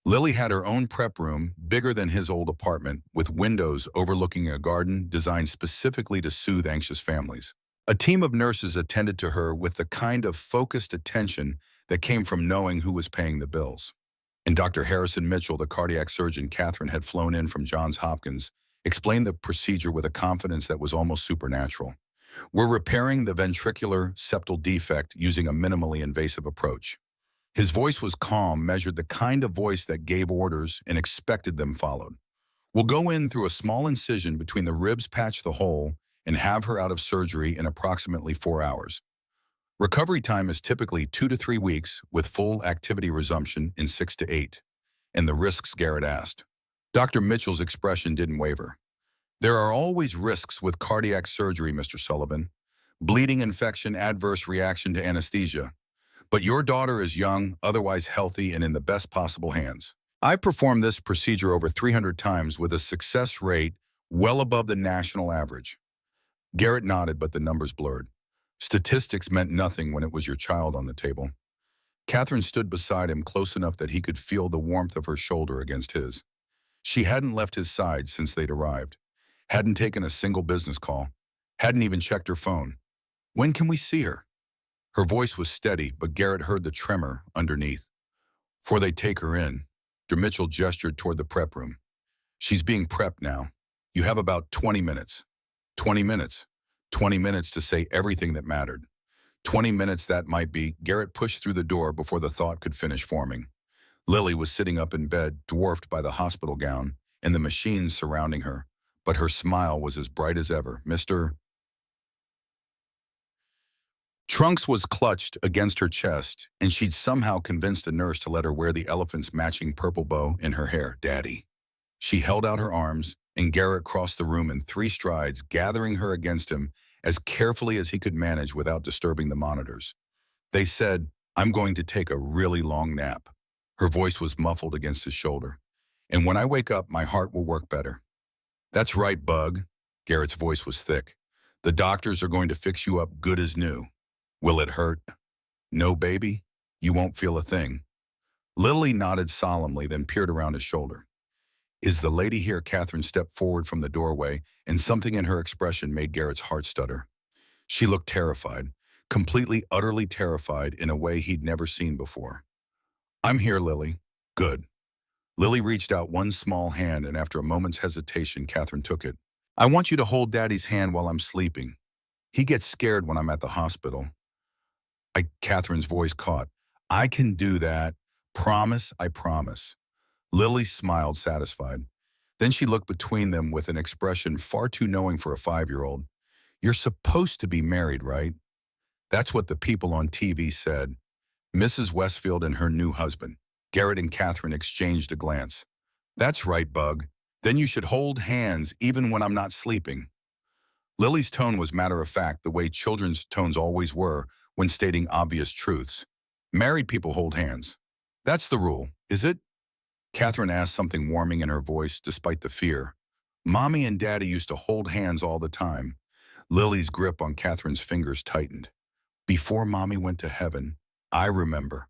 Lily had her own prep room, bigger than his old apartment, with windows overlooking a garden designed specifically to soothe anxious families. A team of nurses attended to her with the kind of focused attention that came from knowing who was paying the bills. And Dr. Harrison Mitchell, the cardiac surgeon Catherine had flown in from Johns Hopkins, explained the procedure with a confidence that was almost supernatural. We're repairing the ventricular septal defect using a minimally invasive approach. His voice was calm, measured, the kind of voice that gave orders and expected them followed. We'll go in through a small incision between the ribs, patch the hole, and have her out of surgery in approximately 4 hours. Recovery time is typically 2 to 3 weeks, with full activity resumption in 6 to 8. And the risks, Garrett asked. Dr. Mitchell's expression didn't waver. There are always risks with cardiac surgery, Mr. Sullivan. Bleeding, infection, adverse reaction to anesthesia. But your daughter is young, otherwise healthy, and in the best possible hands. I've performed this procedure over 300 times with a success rate well above the national average. Garrett nodded, but the numbers blurred. Statistics meant nothing when it was your child on the table. Catherine stood beside him, close enough that he could feel the warmth of her shoulder against his. She hadn't left his side since they'd arrived. Hadn't taken a single business call. Hadn't even checked her phone. When can we see her? Her voice was steady, but Garrett heard the tremor underneath. Before they take her in, Dr. Mitchell gestured toward the prep room. She's being prepped now. You have about 20 minutes. 20 minutes. 20 minutes to say everything that mattered. 20 minutes that might be. Garrett pushed through the door before the thought could finish forming. Lily was sitting up in bed, dwarfed by the hospital gown and the machines surrounding her, but her smile was as bright as ever. Mr. Trunks was clutched against her chest, and she'd somehow convinced a nurse to let her wear the elephant's matching purple bow in her hair. Daddy. She held out her arms, and Garrett crossed the room in 3 strides, gathering her against him as carefully as he could manage without disturbing the monitors. They said, "I'm going to take a really long nap." Her voice was muffled against his shoulder. "And when I wake up, my heart will work better." "That's right, Bug." Garrett's voice was thick. "The doctors are going to fix you up good as new." "Will it hurt?" "No, baby. You won't feel a thing." Lily nodded solemnly, then peered around his shoulder. "Is the lady here?" Catherine stepped forward from the doorway, and something in her expression made Garrett's heart stutter. She looked terrified, completely, utterly terrified in a way he'd never seen before. "I'm here, Lily." "Good." Lily reached out one small hand, and after a moment's hesitation, Catherine took it. "I want you to hold Daddy's hand while I'm sleeping. He gets scared when I'm at the hospital." Catherine's voice caught. "I can do that. Promise, I promise." Lily smiled, satisfied. Then she looked between them with an expression far too knowing for a 5-year-old. "You're supposed to be married, right?" "That's what the people on TV said." Mrs. Westfield and her new husband. Garrett and Catherine exchanged a glance. "That's right, Bug. Then you should hold hands even when I'm not sleeping." Lily's tone was matter-of-fact, the way children's tones always were when stating obvious truths. "Married people hold hands. That's the rule, is it?" Catherine asked, something warming in her voice despite the fear. "Mommy and Daddy used to hold hands all the time." Lily's grip on Catherine's fingers tightened. "Before Mommy went to heaven, I remember."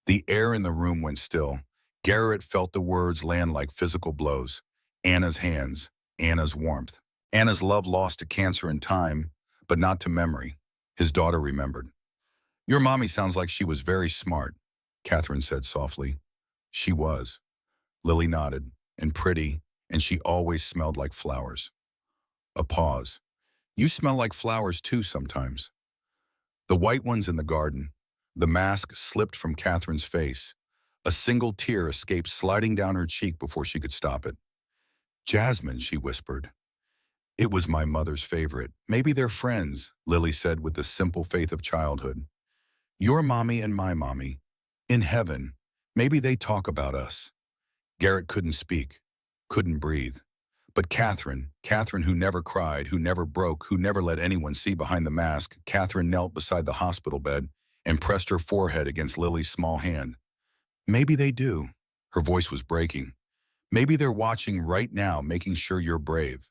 The air in the room went still. Garrett felt the words land like physical blows. Anna's hands, Anna's warmth. Anna's love lost to cancer and time, but not to memory. His daughter remembered. "Your mommy sounds like she was very smart," Catherine said softly. "She was." Lily nodded. "And pretty, and she always smelled like flowers." A pause. "You smell like flowers too sometimes." The white ones in the garden. The mask slipped from Catherine's face. A single tear escaped, sliding down her cheek before she could stop it. "Jasmine," she whispered. "It was my mother's favorite. Maybe they're friends," Lily said with the simple faith of childhood. "Your mommy and my mommy. In heaven. Maybe they talk about us." Garrett couldn't speak, couldn't breathe. But Catherine who never cried, who never broke, who never let anyone see behind the mask, Catherine knelt beside the hospital bed and pressed her forehead against Lily's small hand. "Maybe they do." Her voice was breaking. "Maybe they're watching right now, making sure you're brave."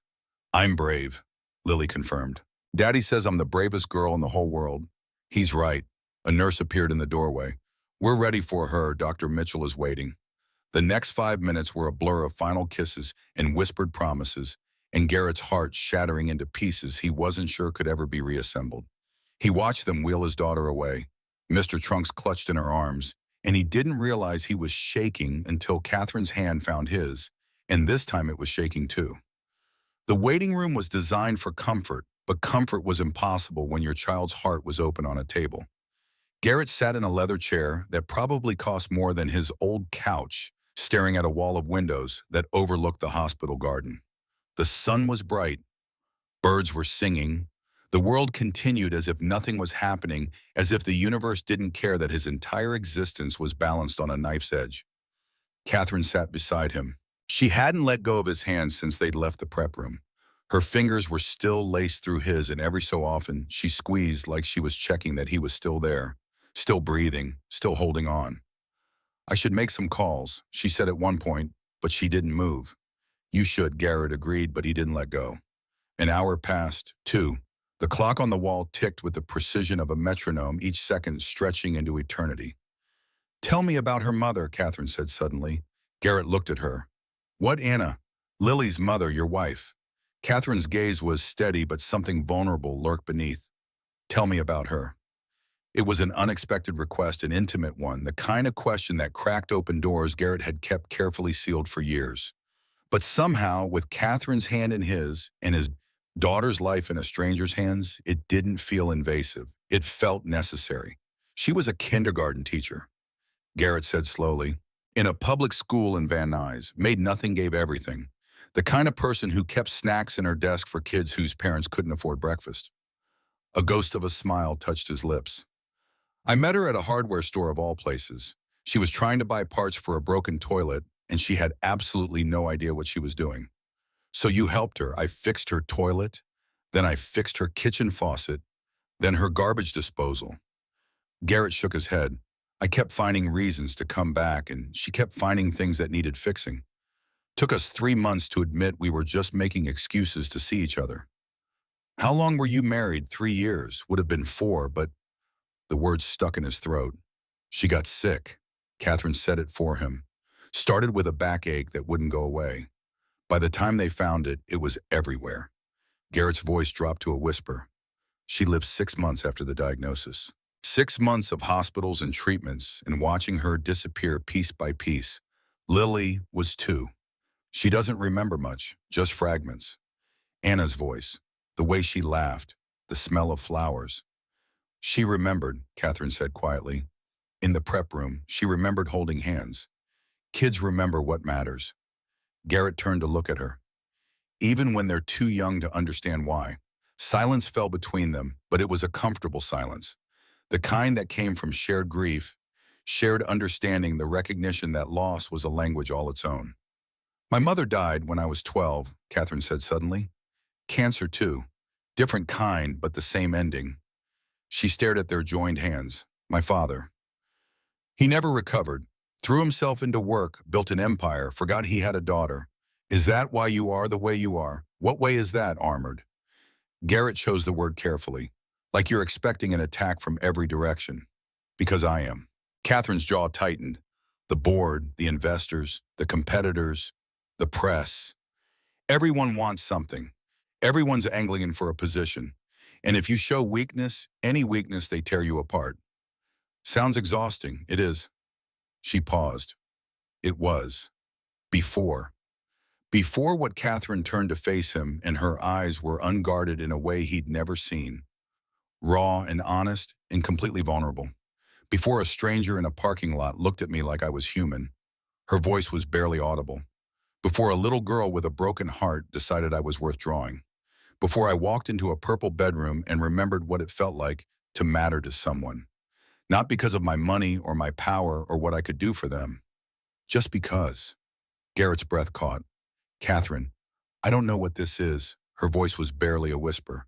"I'm brave," Lily confirmed. "Daddy says I'm the bravest girl in the whole world." "He's right." A nurse appeared in the doorway. "We're ready for her. Dr. Mitchell is waiting." The next 5 minutes were a blur of final kisses and whispered promises, and Garrett's heart shattering into pieces he wasn't sure could ever be reassembled. He watched them wheel his daughter away. Mr. Trunks clutched in her arms, and he didn't realize he was shaking until Catherine's hand found his, and this time it was shaking too. The waiting room was designed for comfort, but comfort was impossible when your child's heart was open on a table. Garrett sat in a leather chair that probably cost more than his old couch, staring at a wall of windows that overlooked the hospital garden. The sun was bright. Birds were singing. The world continued as if nothing was happening, as if the universe didn't care that his entire existence was balanced on a knife's edge. Catherine sat beside him. She hadn't let go of his hand since they'd left the prep room. Her fingers were still laced through his, and every so often, she squeezed like she was checking that he was still there, still breathing, still holding on. "I should make some calls," she said at one point, but she didn't move. "You should," Garrett agreed, but he didn't let go. An hour passed, 2. The clock on the wall ticked with the precision of a metronome, each second stretching into eternity. "Tell me about her mother," Catherine said suddenly. Garrett looked at her. "What Anna?" "Lily's mother, your wife." Catherine's gaze was steady, but something vulnerable lurked beneath. "Tell me about her." It was an unexpected request, an intimate one, the kind of question that cracked open doors Garrett had kept carefully sealed for years. But somehow, with Catherine's hand in his and his daughter's life in a stranger's hands, it didn't feel invasive. It felt necessary. She was a kindergarten teacher, Garrett said slowly, in a public school in Van Nuys, made nothing, gave everything. The kind of person who kept snacks in her desk for kids whose parents couldn't afford breakfast. A ghost of a smile touched his lips. I met her at a hardware store of all places. She was trying to buy parts for a broken toilet, and she had absolutely no idea what she was doing. So you helped her. I fixed her toilet, then I fixed her kitchen faucet, then her garbage disposal. Garrett shook his head. I kept finding reasons to come back, and she kept finding things that needed fixing. Took us 3 months to admit we were just making excuses to see each other. How long were you married? 3 years. Would have been 4, but the words stuck in his throat. She got sick. Catherine said it for him. Started with a backache that wouldn't go away. By the time they found it, it was everywhere. Garrett's voice dropped to a whisper. She lived 6 months after the diagnosis. 6 months of hospitals and treatments and watching her disappear piece by piece. Lily was 2. She doesn't remember much, just fragments. Anna's voice, the way she laughed, the smell of flowers. She remembered, Catherine said quietly. In the prep room, she remembered holding hands. Kids remember what matters. Garrett turned to look at her. Even when they're too young to understand why. Silence fell between them, but it was a comfortable silence. The kind that came from shared grief, shared understanding, the recognition that loss was a language all its own. My mother died when I was 12, Catherine said suddenly. Cancer too. Different kind, but the same ending. She stared at their joined hands. My father. He never recovered. Threw himself into work, built an empire, forgot he had a daughter. Is that why you are the way you are? What way is that, armored? Garrett chose the word carefully, like you're expecting an attack from every direction. Because I am. Catherine's jaw tightened. The board, the investors, the competitors, the press. Everyone wants something. Everyone's angling in for a position. And if you show weakness, any weakness, they tear you apart. Sounds exhausting. It is. She paused. It was. Before. Before what Catherine turned to face him, and her eyes were unguarded in a way he'd never seen. Raw and honest and completely vulnerable. Before a stranger in a parking lot looked at me like I was human. Her voice was barely audible. Before a little girl with a broken heart decided I was worth drawing. Before I walked into a purple bedroom and remembered what it felt like to matter to someone. Not because of my money or my power or what I could do for them. Just because. Garrett's breath caught. Catherine, I don't know what this is. Her voice was barely a whisper.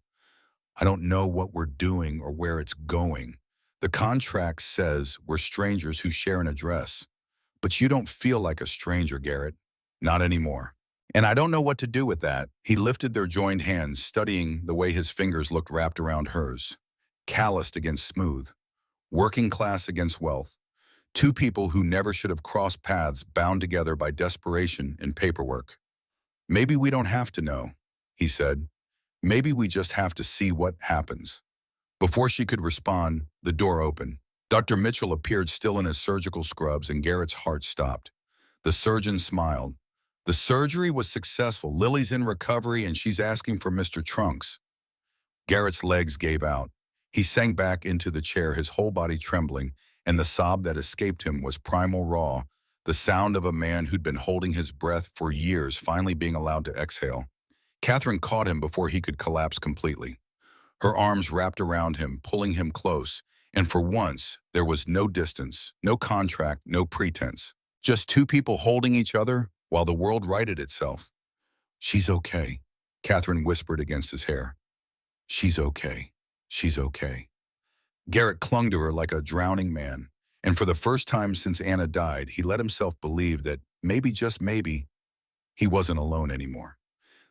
I don't know what we're doing or where it's going. The contract says we're strangers who share an address. But you don't feel like a stranger, Garrett. Not anymore. And I don't know what to do with that. He lifted their joined hands, studying the way his fingers looked wrapped around hers. Calloused against smooth. Working class against wealth. 2 people who never should have crossed paths, bound together by desperation and paperwork. Maybe we don't have to know, he said. Maybe we just have to see what happens. Before she could respond, the door opened. Dr. Mitchell appeared, still in his surgical scrubs, and Garrett's heart stopped. The surgeon smiled. The surgery was successful. Lily's in recovery and she's asking for Mr. Trunks. Garrett's legs gave out. He sank back into the chair, his whole body trembling, and the sob that escaped him was primal, raw, the sound of a man who'd been holding his breath for years finally being allowed to exhale. Catherine caught him before he could collapse completely. Her arms wrapped around him, pulling him close, and for once, there was no distance, no contract, no pretense. Just 2 people holding each other while the world righted itself. She's okay, Catherine whispered against his hair. She's okay. She's okay. Garrett clung to her like a drowning man, and for the first time since Anna died, he let himself believe that maybe, just maybe, he wasn't alone anymore.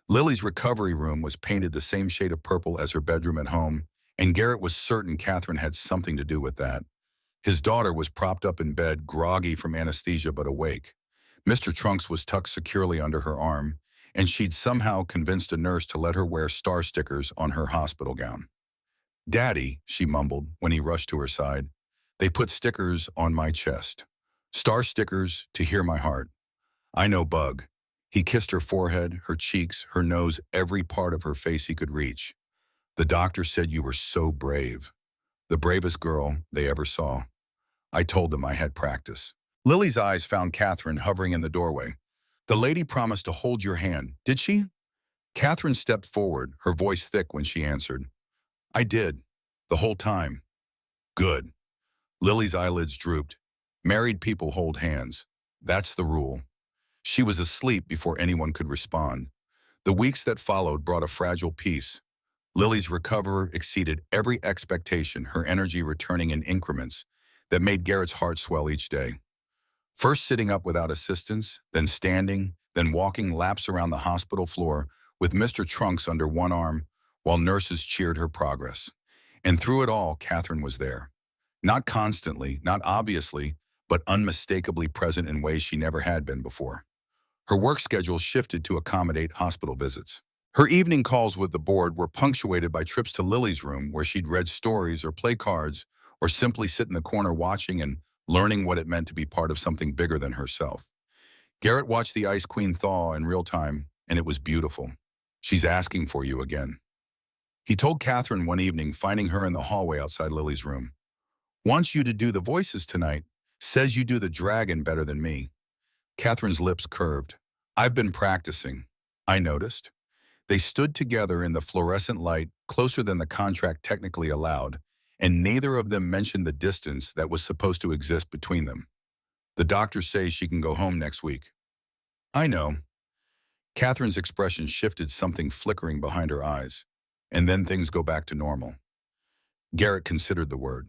Lily's recovery room was painted the same shade of purple as her bedroom at home, and Garrett was certain Catherine had something to do with that. His daughter was propped up in bed, groggy from anesthesia but awake. Mr. Trunks was tucked securely under her arm, and she'd somehow convinced a nurse to let her wear star stickers on her hospital gown. Daddy, she mumbled when he rushed to her side. They put stickers on my chest. Star stickers to hear my heart. I know, Bug. He kissed her forehead, her cheeks, her nose, every part of her face he could reach. The doctor said you were so brave. The bravest girl they ever saw. I told them I had practice. Lily's eyes found Catherine hovering in the doorway. The lady promised to hold your hand, did she? Catherine stepped forward, her voice thick when she answered. I did. The whole time. Good. Lily's eyelids drooped. Married people hold hands. That's the rule. She was asleep before anyone could respond. The weeks that followed brought a fragile peace. Lily's recovery exceeded every expectation, her energy returning in increments that made Garrett's heart swell each day. First sitting up without assistance, then standing, then walking laps around the hospital floor with Mr. Trunks under one arm while nurses cheered her progress. And through it all, Catherine was there. Not constantly, not obviously, but unmistakably present in ways she never had been before. Her work schedule shifted to accommodate hospital visits. Her evening calls with the board were punctuated by trips to Lily's room where she'd read stories or play cards or simply sit in the corner watching and learning what it meant to be part of something bigger than herself. Garrett watched the Ice Queen thaw in real time, and it was beautiful. She's asking for you again. He told Catherine one evening, finding her in the hallway outside Lily's room. Wants you to do the voices tonight. Says you do the dragon better than me. Catherine's lips curved. I've been practicing. I noticed. They stood together in the fluorescent light, closer than the contract technically allowed, and neither of them mentioned the distance that was supposed to exist between them. The doctor says she can go home next week. I know. Catherine's expression shifted, something flickering behind her eyes, and then things go back to normal. Garrett considered the word.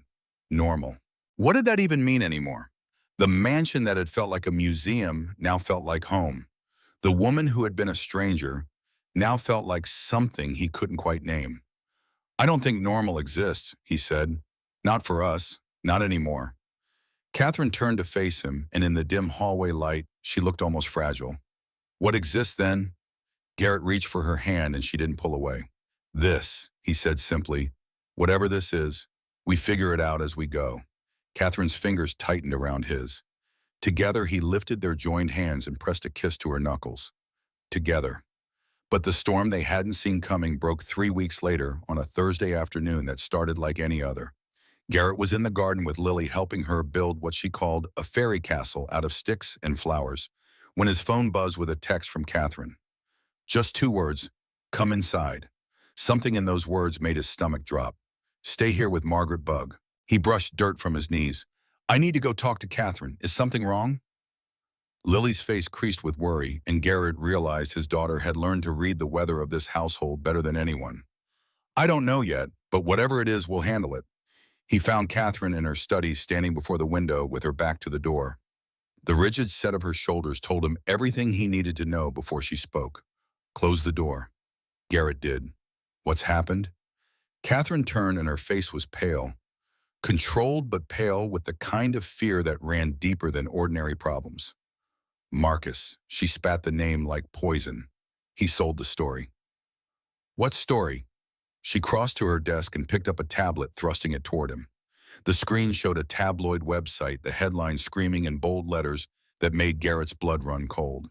Normal. What did that even mean anymore? The mansion that had felt like a museum now felt like home. The woman who had been a stranger now felt like something he couldn't quite name. I don't think normal exists, he said. Not for us, not anymore. Catherine turned to face him, and in the dim hallway light, she looked almost fragile. What exists then? Garrett reached for her hand and she didn't pull away. This, he said simply, whatever this is, we figure it out as we go. Catherine's fingers tightened around his. Together, he lifted their joined hands and pressed a kiss to her knuckles. Together. But the storm they hadn't seen coming broke 3 weeks later on a Thursday afternoon that started like any other. Garrett was in the garden with Lily, helping her build what she called a fairy castle out of sticks and flowers, when his phone buzzed with a text from Catherine. Just 2 words, come inside. Something in those words made his stomach drop. Stay here with Margaret Bug. He brushed dirt from his knees. I need to go talk to Catherine. Is something wrong? Lily's face creased with worry, and Garrett realized his daughter had learned to read the weather of this household better than anyone. I don't know yet, but whatever it is, we'll handle it. He found Catherine in her study, standing before the window with her back to the door. The rigid set of her shoulders told him everything he needed to know before she spoke. Close the door. Garrett did. What's happened? Catherine turned and her face was pale. Controlled but pale, with the kind of fear that ran deeper than ordinary problems. Marcus, she spat the name like poison. He sold the story. What story? She crossed to her desk and picked up a tablet, thrusting it toward him. The screen showed a tabloid website, the headline screaming in bold letters that made Garrett's blood run cold.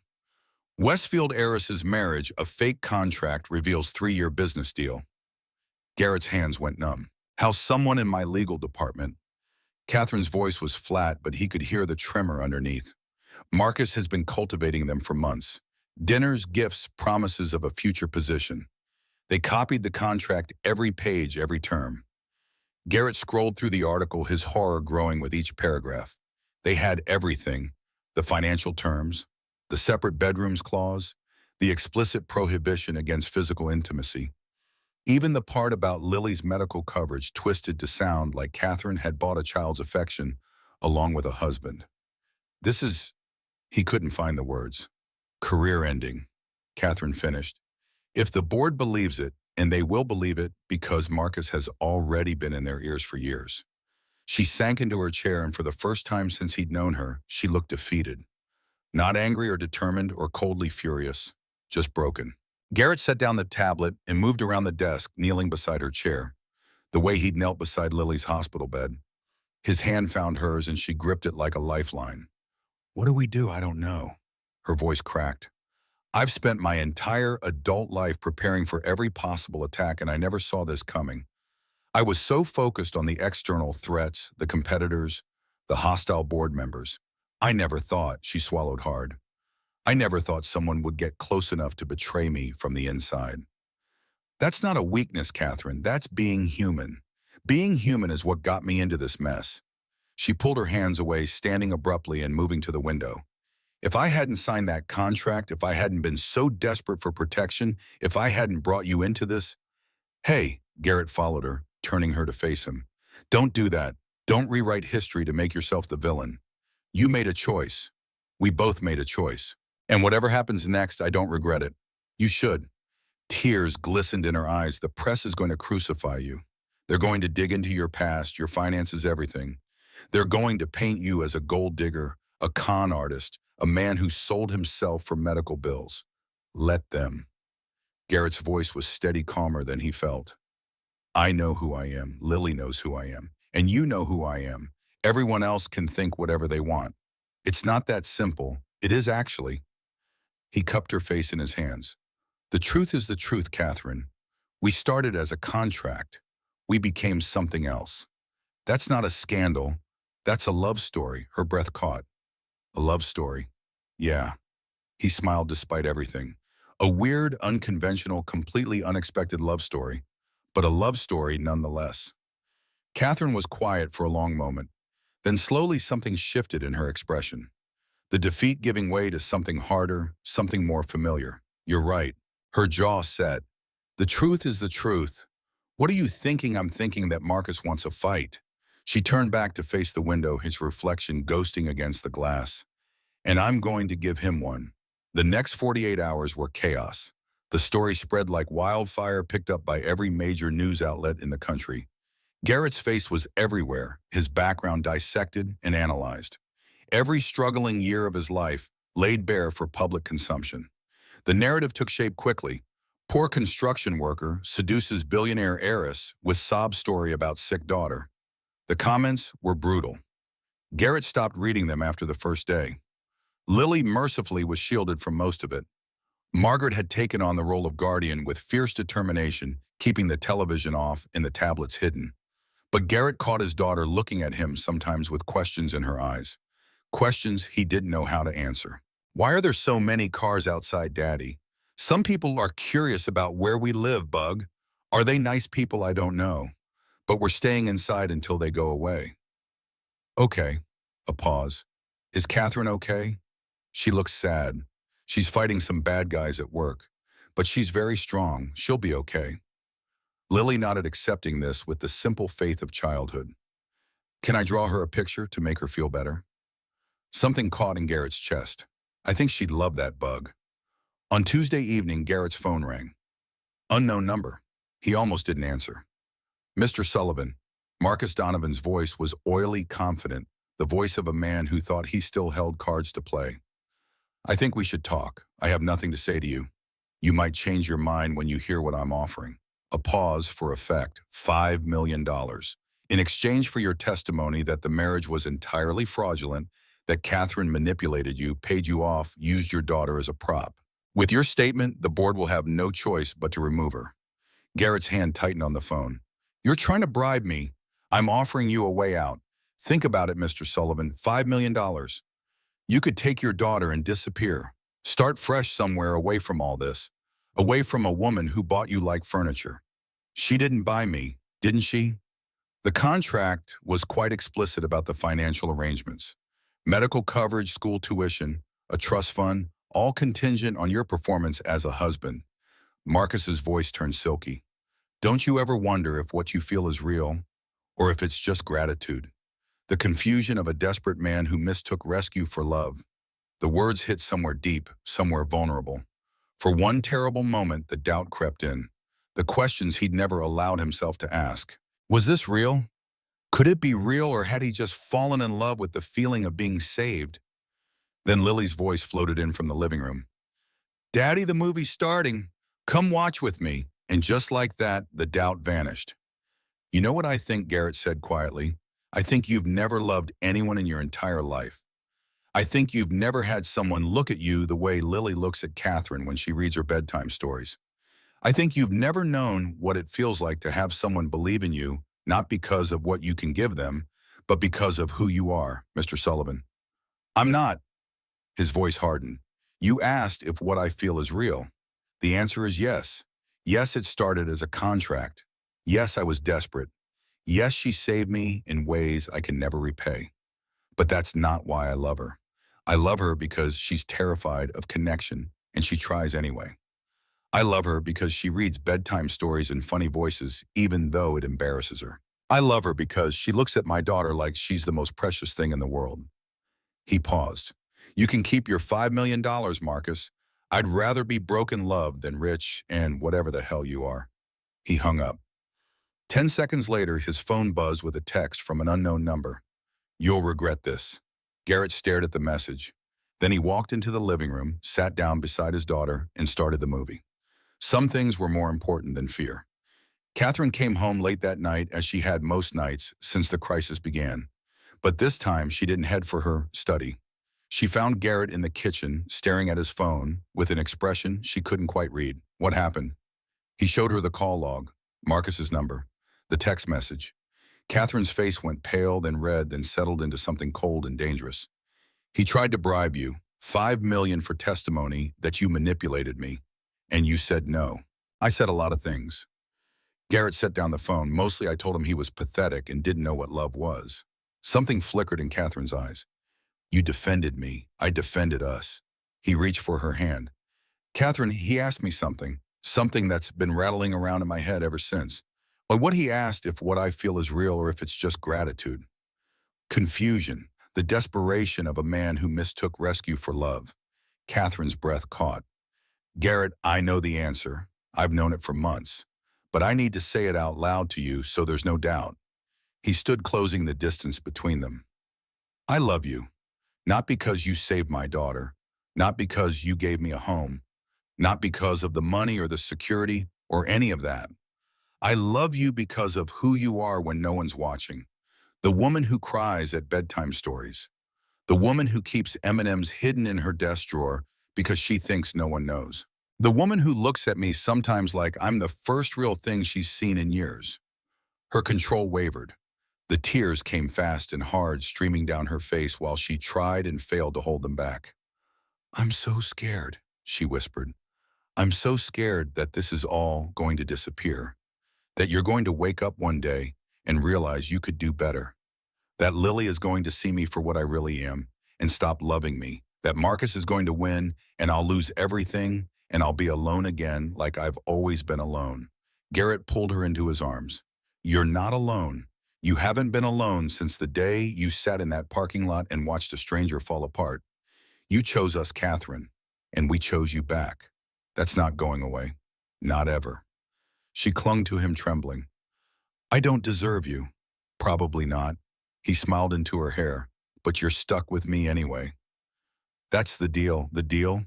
Westfield heiress's marriage, a fake contract, reveals 3-year business deal. Garrett's hands went numb. How someone in my legal department. Catherine's voice was flat, but he could hear the tremor underneath. Marcus has been cultivating them for months. Dinners, gifts, promises of a future position. They copied the contract every page, every term. Garrett scrolled through the article, his horror growing with each paragraph. They had everything. The financial terms, the separate bedrooms clause, the explicit prohibition against physical intimacy. Even the part about Lily's medical coverage twisted to sound like Catherine had bought a child's affection along with a husband. This is... He couldn't find the words. Career ending, Catherine finished. If the board believes it, and they will believe it because Marcus has already been in their ears for years. She sank into her chair, and for the first time since he'd known her, she looked defeated. Not angry or determined or coldly furious, just broken. Garrett set down the tablet and moved around the desk, kneeling beside her chair, the way he'd knelt beside Lily's hospital bed. His hand found hers, and she gripped it like a lifeline. What do we do? I don't know. Her voice cracked. I've spent my entire adult life preparing for every possible attack, and I never saw this coming. I was so focused on the external threats, the competitors, the hostile board members. I never thought, she swallowed hard. I never thought someone would get close enough to betray me from the inside. That's not a weakness, Catherine. That's being human. Being human is what got me into this mess. She pulled her hands away, standing abruptly and moving to the window. If I hadn't signed that contract, if I hadn't been so desperate for protection, if I hadn't brought you into this— Hey, Garrett followed her, turning her to face him. Don't do that. Don't rewrite history to make yourself the villain. You made a choice. We both made a choice. And whatever happens next, I don't regret it. You should. Tears glistened in her eyes. The press is going to crucify you. They're going to dig into your past, your finances, everything. They're going to paint you as a gold digger, a con artist, a man who sold himself for medical bills. Let them. Garrett's voice was steady, calmer than he felt. I know who I am. Lily knows who I am. And you know who I am. Everyone else can think whatever they want. It's not that simple. It is actually. He cupped her face in his hands. The truth is the truth, Catherine. We started as a contract. We became something else. That's not a scandal. That's a love story, her breath caught. A love story. Yeah. He smiled despite everything. A weird, unconventional, completely unexpected love story, but a love story nonetheless. Catherine was quiet for a long moment. Then slowly something shifted in her expression. The defeat giving way to something harder, something more familiar. You're right. Her jaw set. The truth is the truth. What are you thinking? I'm thinking that Marcus wants a fight. She turned back to face the window, his reflection ghosting against the glass. And I'm going to give him one. The next 48 hours were chaos. The story spread like wildfire, picked up by every major news outlet in the country. Garrett's face was everywhere, his background dissected and analyzed. Every struggling year of his life laid bare for public consumption. The narrative took shape quickly. Poor construction worker seduces billionaire heiress with sob story about sick daughter. The comments were brutal. Garrett stopped reading them after the first day. Lily mercifully was shielded from most of it. Margaret had taken on the role of guardian with fierce determination, keeping the television off and the tablets hidden. But Garrett caught his daughter looking at him, sometimes with questions in her eyes. Questions he didn't know how to answer. Why are there so many cars outside, Daddy? Some people are curious about where we live, Bug. Are they nice people? I don't know. But we're staying inside until they go away. Okay. A pause. Is Catherine okay? She looks sad. She's fighting some bad guys at work. But she's very strong. She'll be okay. Lily nodded, accepting this with the simple faith of childhood. Can I draw her a picture to make her feel better? Something caught in Garrett's chest. I think she'd love that, Bug. On Tuesday evening, Garrett's phone rang. Unknown number. He almost didn't answer. Mr. Sullivan. Marcus Donovan's voice was oily, confident, the voice of a man who thought he still held cards to play. I think we should talk. I have nothing to say to you. You might change your mind when you hear what I'm offering. A pause for effect. $5 million. In exchange for your testimony that the marriage was entirely fraudulent, that Catherine manipulated you, paid you off, used your daughter as a prop. With your statement, the board will have no choice but to remove her. Garrett's hand tightened on the phone. You're trying to bribe me. I'm offering you a way out. Think about it, Mr. Sullivan. $5 million. You could take your daughter and disappear. Start fresh somewhere away from all this. Away from a woman who bought you like furniture. She didn't buy me, didn't she? The contract was quite explicit about the financial arrangements. Medical coverage, school tuition, a trust fund, all contingent on your performance as a husband. Marcus's voice turned silky. Don't you ever wonder if what you feel is real, or if it's just gratitude? The confusion of a desperate man who mistook rescue for love. The words hit somewhere deep, somewhere vulnerable. For one terrible moment, the doubt crept in. The questions he'd never allowed himself to ask. Was this real? Could it be real, or had he just fallen in love with the feeling of being saved? Then Lily's voice floated in from the living room. Daddy, the movie's starting. Come watch with me. And just like that, the doubt vanished. You know what I think, Garrett said quietly? I think you've never loved anyone in your entire life. I think you've never had someone look at you the way Lily looks at Catherine when she reads her bedtime stories. I think you've never known what it feels like to have someone believe in you, not because of what you can give them, but because of who you are, Mr. Sullivan. I'm not. His voice hardened. You asked if what I feel is real. The answer is yes. Yes, it started as a contract. Yes, I was desperate. Yes, she saved me in ways I can never repay. But that's not why I love her. I love her because she's terrified of connection, and she tries anyway. I love her because she reads bedtime stories in funny voices, even though it embarrasses her. I love her because she looks at my daughter like she's the most precious thing in the world. He paused. You can keep your $5 million, Marcus. I'd rather be broken loved than rich and whatever the hell you are. He hung up. 10 seconds later, his phone buzzed with a text from an unknown number. You'll regret this. Garrett stared at the message. Then he walked into the living room, sat down beside his daughter, and started the movie. Some things were more important than fear. Catherine came home late that night, as she had most nights since the crisis began. But this time, she didn't head for her study. She found Garrett in the kitchen, staring at his phone, with an expression she couldn't quite read. What happened? He showed her the call log, Marcus's number, the text message. Catherine's face went pale, then red, then settled into something cold and dangerous. He tried to bribe you, $5 million for testimony that you manipulated me, and you said no. I said a lot of things. Garrett set down the phone. Mostly I told him he was pathetic and didn't know what love was. Something flickered in Catherine's eyes. You defended me. I defended us. He reached for her hand. Catherine, he asked me something that's been rattling around in my head ever since. But what he asked if what I feel is real or if it's just gratitude. Confusion, the desperation of a man who mistook rescue for love. Catherine's breath caught. Garrett, I know the answer. I've known it for months. But I need to say it out loud to you so there's no doubt. He stood, closing the distance between them. I love you. Not because you saved my daughter. Not because you gave me a home. Not because of the money or the security or any of that. I love you because of who you are when no one's watching. The woman who cries at bedtime stories. The woman who keeps M&Ms hidden in her desk drawer because she thinks no one knows. The woman who looks at me sometimes like I'm the first real thing she's seen in years. Her control wavered. The tears came fast and hard, streaming down her face while she tried and failed to hold them back. I'm so scared, she whispered. I'm so scared that this is all going to disappear. That you're going to wake up one day and realize you could do better. That Lily is going to see me for what I really am and stop loving me. That Marcus is going to win and I'll lose everything and I'll be alone again like I've always been alone. Garrett pulled her into his arms. You're not alone. You haven't been alone since the day you sat in that parking lot and watched a stranger fall apart. You chose us, Catherine, and we chose you back. That's not going away. Not ever. She clung to him, trembling. I don't deserve you. Probably not. He smiled into her hair. But you're stuck with me anyway. That's the deal. The deal?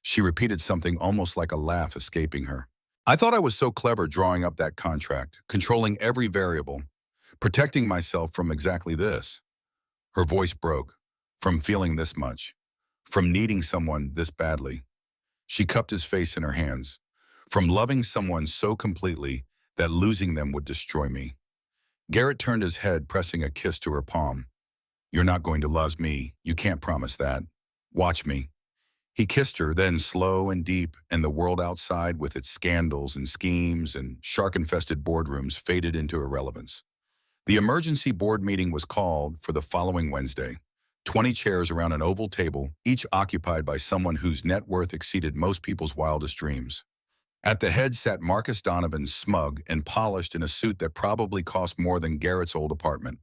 She repeated, something almost like a laugh escaping her. I thought I was so clever drawing up that contract, controlling every variable, protecting myself from exactly this. Her voice broke. From feeling this much. From needing someone this badly. She cupped his face in her hands. From loving someone so completely that losing them would destroy me. Garrett turned his head, pressing a kiss to her palm. You're not going to lose me. You can't promise that. Watch me. He kissed her, then slow and deep, and the world outside with its scandals and schemes and shark-infested boardrooms faded into irrelevance. The emergency board meeting was called for the following Wednesday. 20 chairs around an oval table, each occupied by someone whose net worth exceeded most people's wildest dreams. At the head sat Marcus Donovan, smug and polished in a suit that probably cost more than Garrett's old apartment.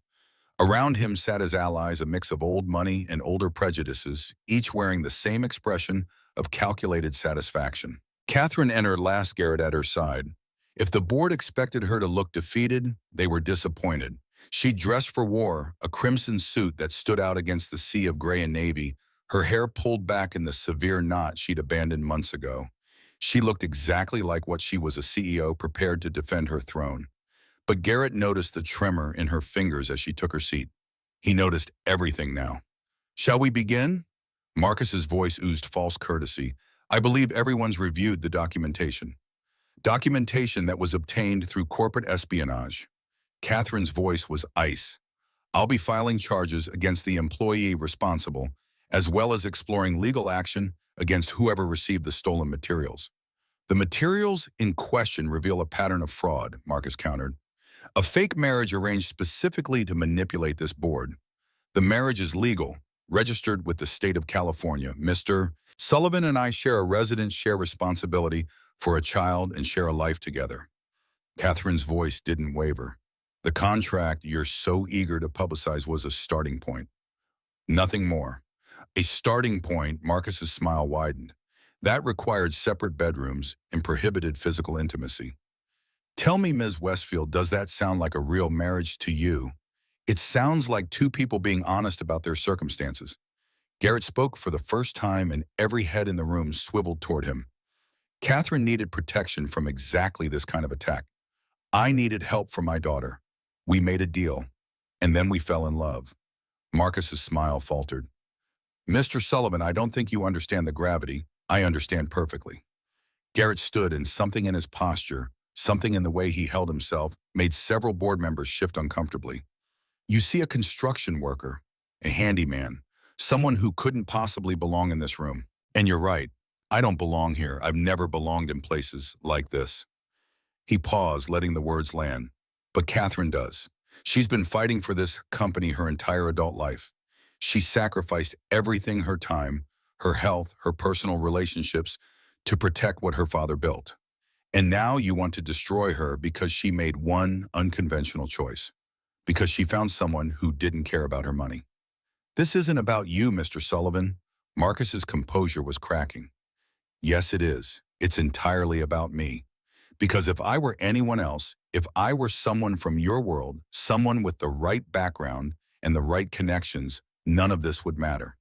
Around him sat his allies, a mix of old money and older prejudices, each wearing the same expression of calculated satisfaction. Catherine entered last, Garrett at her side. If the board expected her to look defeated, they were disappointed. She dressed for war, a crimson suit that stood out against the sea of gray and navy, her hair pulled back in the severe knot she'd abandoned months ago. She looked exactly like what she was, a CEO prepared to defend her throne. But Garrett noticed the tremor in her fingers as she took her seat. He noticed everything now. Shall we begin? Marcus's voice oozed false courtesy. I believe everyone's reviewed the documentation. Documentation that was obtained through corporate espionage. Catherine's voice was ice. I'll be filing charges against the employee responsible, as well as exploring legal action against whoever received the stolen materials. The materials in question reveal a pattern of fraud, Marcus countered. A fake marriage arranged specifically to manipulate this board. The marriage is legal, registered with the state of California. Mr. Sullivan and I share a residence share responsibility for a child and share a life together. Catherine's voice didn't waver. The contract you're so eager to publicize was a starting point. Nothing more. A starting point. Marcus's smile widened. That required separate bedrooms and prohibited physical intimacy. Tell me, Ms. Westfield, does that sound like a real marriage to you? It sounds like two people being honest about their circumstances. Garrett spoke for the first time and every head in the room swiveled toward him. Catherine needed protection from exactly this kind of attack. I needed help for my daughter. We made a deal, and then we fell in love. Marcus's smile faltered. Mr. Sullivan, I don't think you understand the gravity. I understand perfectly. Garrett stood, and something in his posture, something in the way he held himself, made several board members shift uncomfortably. You see a construction worker, a handyman, someone who couldn't possibly belong in this room. And you're right, I don't belong here. I've never belonged in places like this. He paused, letting the words land. But Catherine does. She's been fighting for this company her entire adult life. She sacrificed everything, her time, her health, her personal relationships, to protect what her father built. And now you want to destroy her because she made one unconventional choice. Because she found someone who didn't care about her money. This isn't about you, Mr. Sullivan. Marcus's composure was cracking. Yes, it is. It's entirely about me. Because if I were anyone else, if I were someone from your world, someone with the right background and the right connections, none of this would matter.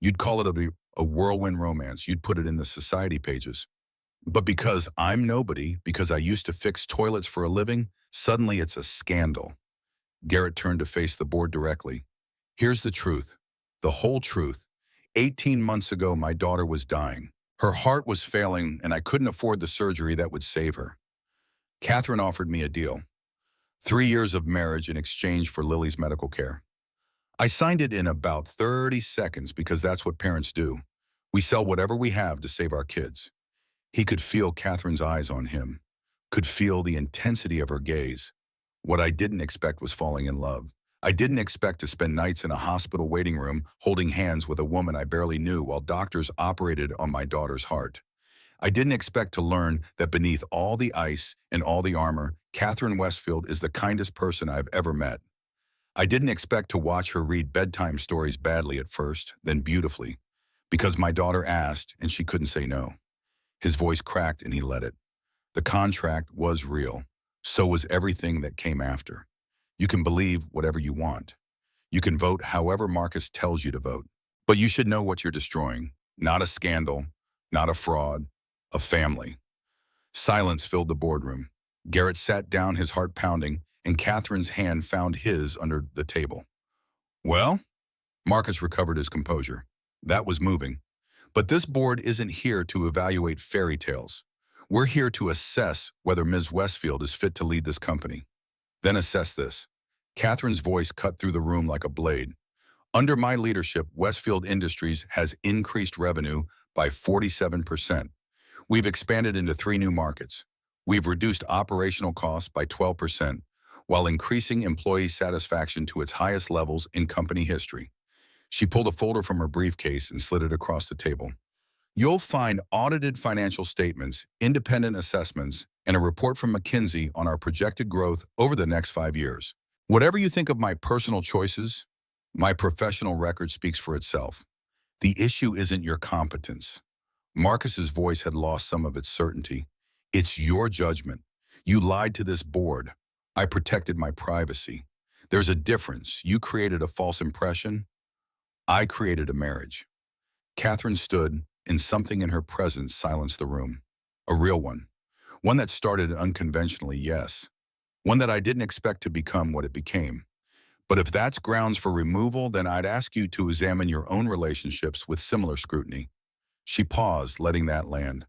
You'd call it a whirlwind romance. You'd put it in the society pages. But because I'm nobody, because I used to fix toilets for a living, suddenly it's a scandal. Garrett turned to face the board directly. Here's the truth, the whole truth. 18 months ago, my daughter was dying. Her heart was failing, and I couldn't afford the surgery that would save her. Catherine offered me a deal. 3 years of marriage in exchange for Lily's medical care. I signed it in about 30 seconds because that's what parents do. We sell whatever we have to save our kids. He could feel Catherine's eyes on him, could feel the intensity of her gaze. What I didn't expect was falling in love. I didn't expect to spend nights in a hospital waiting room holding hands with a woman I barely knew while doctors operated on my daughter's heart. I didn't expect to learn that beneath all the ice and all the armor, Catherine Westfield is the kindest person I've ever met. I didn't expect to watch her read bedtime stories badly at first, then beautifully, because my daughter asked and she couldn't say no. His voice cracked and he let it. The contract was real. So was everything that came after. You can believe whatever you want. You can vote however Marcus tells you to vote. But you should know what you're destroying. Not a scandal, not a fraud, a family. Silence filled the boardroom. Garrett sat down, his heart pounding, and Catherine's hand found his under the table. Well? Marcus recovered his composure. That was moving. But this board isn't here to evaluate fairy tales. We're here to assess whether Ms. Westfield is fit to lead this company. Then assess this. Catherine's voice cut through the room like a blade. Under my leadership, Westfield Industries has increased revenue by 47%. We've expanded into 3 new markets. We've reduced operational costs by 12%, while increasing employee satisfaction to its highest levels in company history. She pulled a folder from her briefcase and slid it across the table. You'll find audited financial statements, independent assessments, and a report from McKinsey on our projected growth over the next 5 years. Whatever you think of my personal choices, my professional record speaks for itself. The issue isn't your competence. Marcus's voice had lost some of its certainty. It's your judgment. You lied to this board. I protected my privacy. There's a difference. You created a false impression. I created a marriage. Catherine stood, and something in her presence silenced the room. A real one. One that started unconventionally, yes. One that I didn't expect to become what it became. But if that's grounds for removal, then I'd ask you to examine your own relationships with similar scrutiny. She paused, letting that land.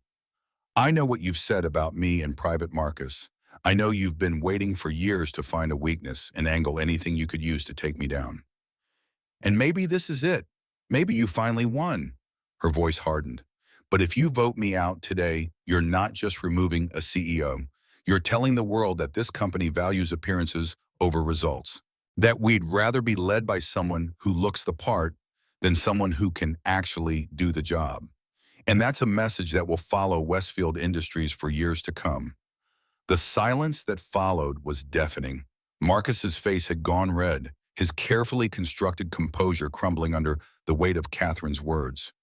I know what you've said about me and Private Marcus. I know you've been waiting for years to find a weakness and angle anything you could use to take me down. And maybe this is it. Maybe you finally won. Her voice hardened. But if you vote me out today, you're not just removing a CEO. You're telling the world that this company values appearances over results. That we'd rather be led by someone who looks the part than someone who can actually do the job. And that's a message that will follow Westfield Industries for years to come. The silence that followed was deafening. Marcus's face had gone red, his carefully constructed composure crumbling under the weight of Catherine's words.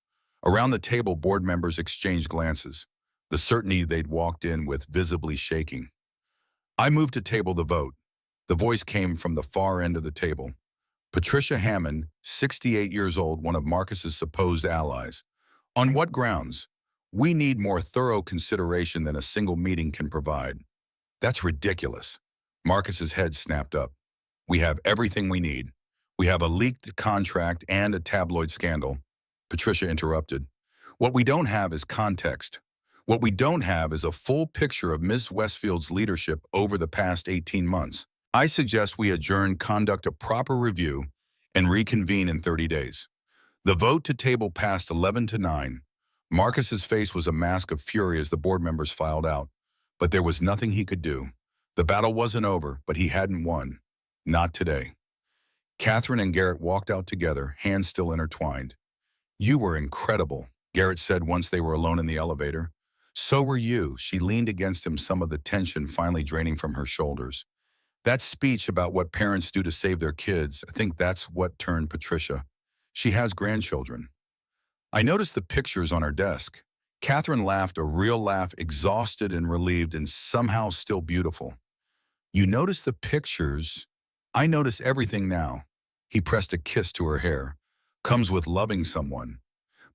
Around the table, board members exchanged glances, the certainty they'd walked in with visibly shaking. I moved to table the vote. The voice came from the far end of the table. Patricia Hammond, 68 years old, one of Marcus's supposed allies. On what grounds? We need more thorough consideration than a single meeting can provide. That's ridiculous. Marcus's head snapped up. We have everything we need. We have a leaked contract and a tabloid scandal. Patricia interrupted. What we don't have is context. What we don't have is a full picture of Ms. Westfield's leadership over the past 18 months. I suggest we adjourn, conduct a proper review, and reconvene in 30 days. The vote to table passed 11-9. Marcus's face was a mask of fury as the board members filed out, but there was nothing he could do. The battle wasn't over, but he hadn't won. Not today. Catherine and Garrett walked out together, hands still intertwined. You were incredible, Garrett said once they were alone in the elevator. So were you. She leaned against him, some of the tension finally draining from her shoulders. That speech about what parents do to save their kids, I think that's what turned Patricia. She has grandchildren. I noticed the pictures on her desk. Catherine laughed, a real laugh, exhausted and relieved and somehow still beautiful. You noticed the pictures? I notice everything now. He pressed a kiss to her hair. Comes with loving someone.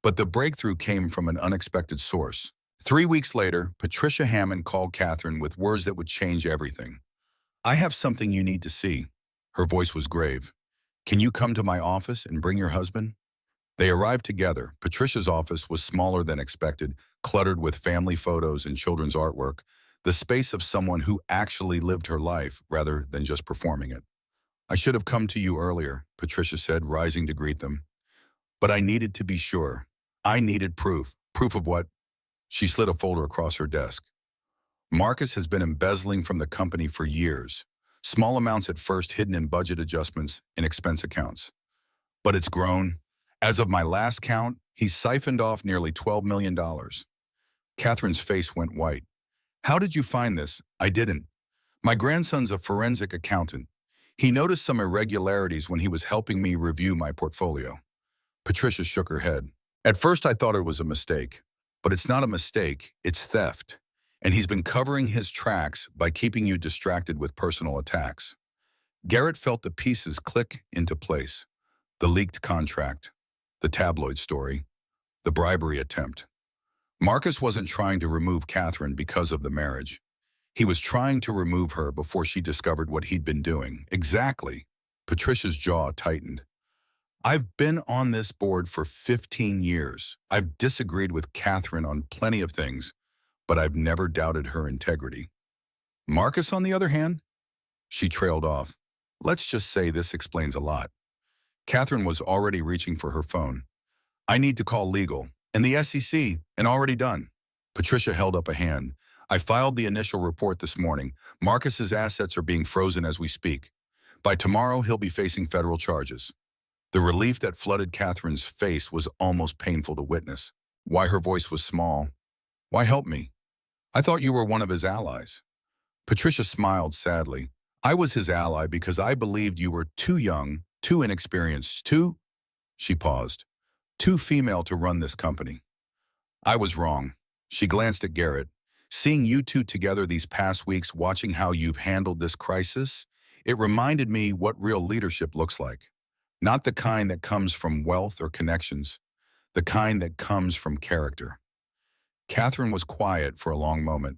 But the breakthrough came from an unexpected source. 3 weeks later, Patricia Hammond called Catherine with words that would change everything. I have something you need to see. Her voice was grave. Can you come to my office and bring your husband? They arrived together. Patricia's office was smaller than expected, cluttered with family photos and children's artwork, the space of someone who actually lived her life rather than just performing it. I should have come to you earlier, Patricia said, rising to greet them. But I needed to be sure. I needed proof. Proof of what? She slid a folder across her desk. Marcus has been embezzling from the company for years. Small amounts at first, hidden in budget adjustments and expense accounts. But it's grown. As of my last count, he's siphoned off nearly $12 million. Catherine's face went white. How did you find this? I didn't. My grandson's a forensic accountant. He noticed some irregularities when he was helping me review my portfolio. Patricia shook her head. At first I thought it was a mistake. But it's not a mistake, it's theft. And he's been covering his tracks by keeping you distracted with personal attacks. Garrett felt the pieces click into place. The leaked contract, the tabloid story, the bribery attempt. Marcus wasn't trying to remove Catherine because of the marriage. He was trying to remove her before she discovered what he'd been doing. Exactly. Patricia's jaw tightened. I've been on this board for 15 years. I've disagreed with Catherine on plenty of things, but I've never doubted her integrity. Marcus, on the other hand? She trailed off. Let's just say this explains a lot. Catherine was already reaching for her phone. I need to call legal. And the SEC, and already done. Patricia held up a hand. I filed the initial report this morning. Marcus's assets are being frozen as we speak. By tomorrow, he'll be facing federal charges. The relief that flooded Catherine's face was almost painful to witness. Why her voice was small. Why help me? I thought you were one of his allies. Patricia smiled sadly. I was his ally because I believed you were too young, too inexperienced, she paused, too female to run this company. I was wrong. She glanced at Garrett. Seeing you two together these past weeks, watching how you've handled this crisis, it reminded me what real leadership looks like. Not the kind that comes from wealth or connections, the kind that comes from character. Catherine was quiet for a long moment.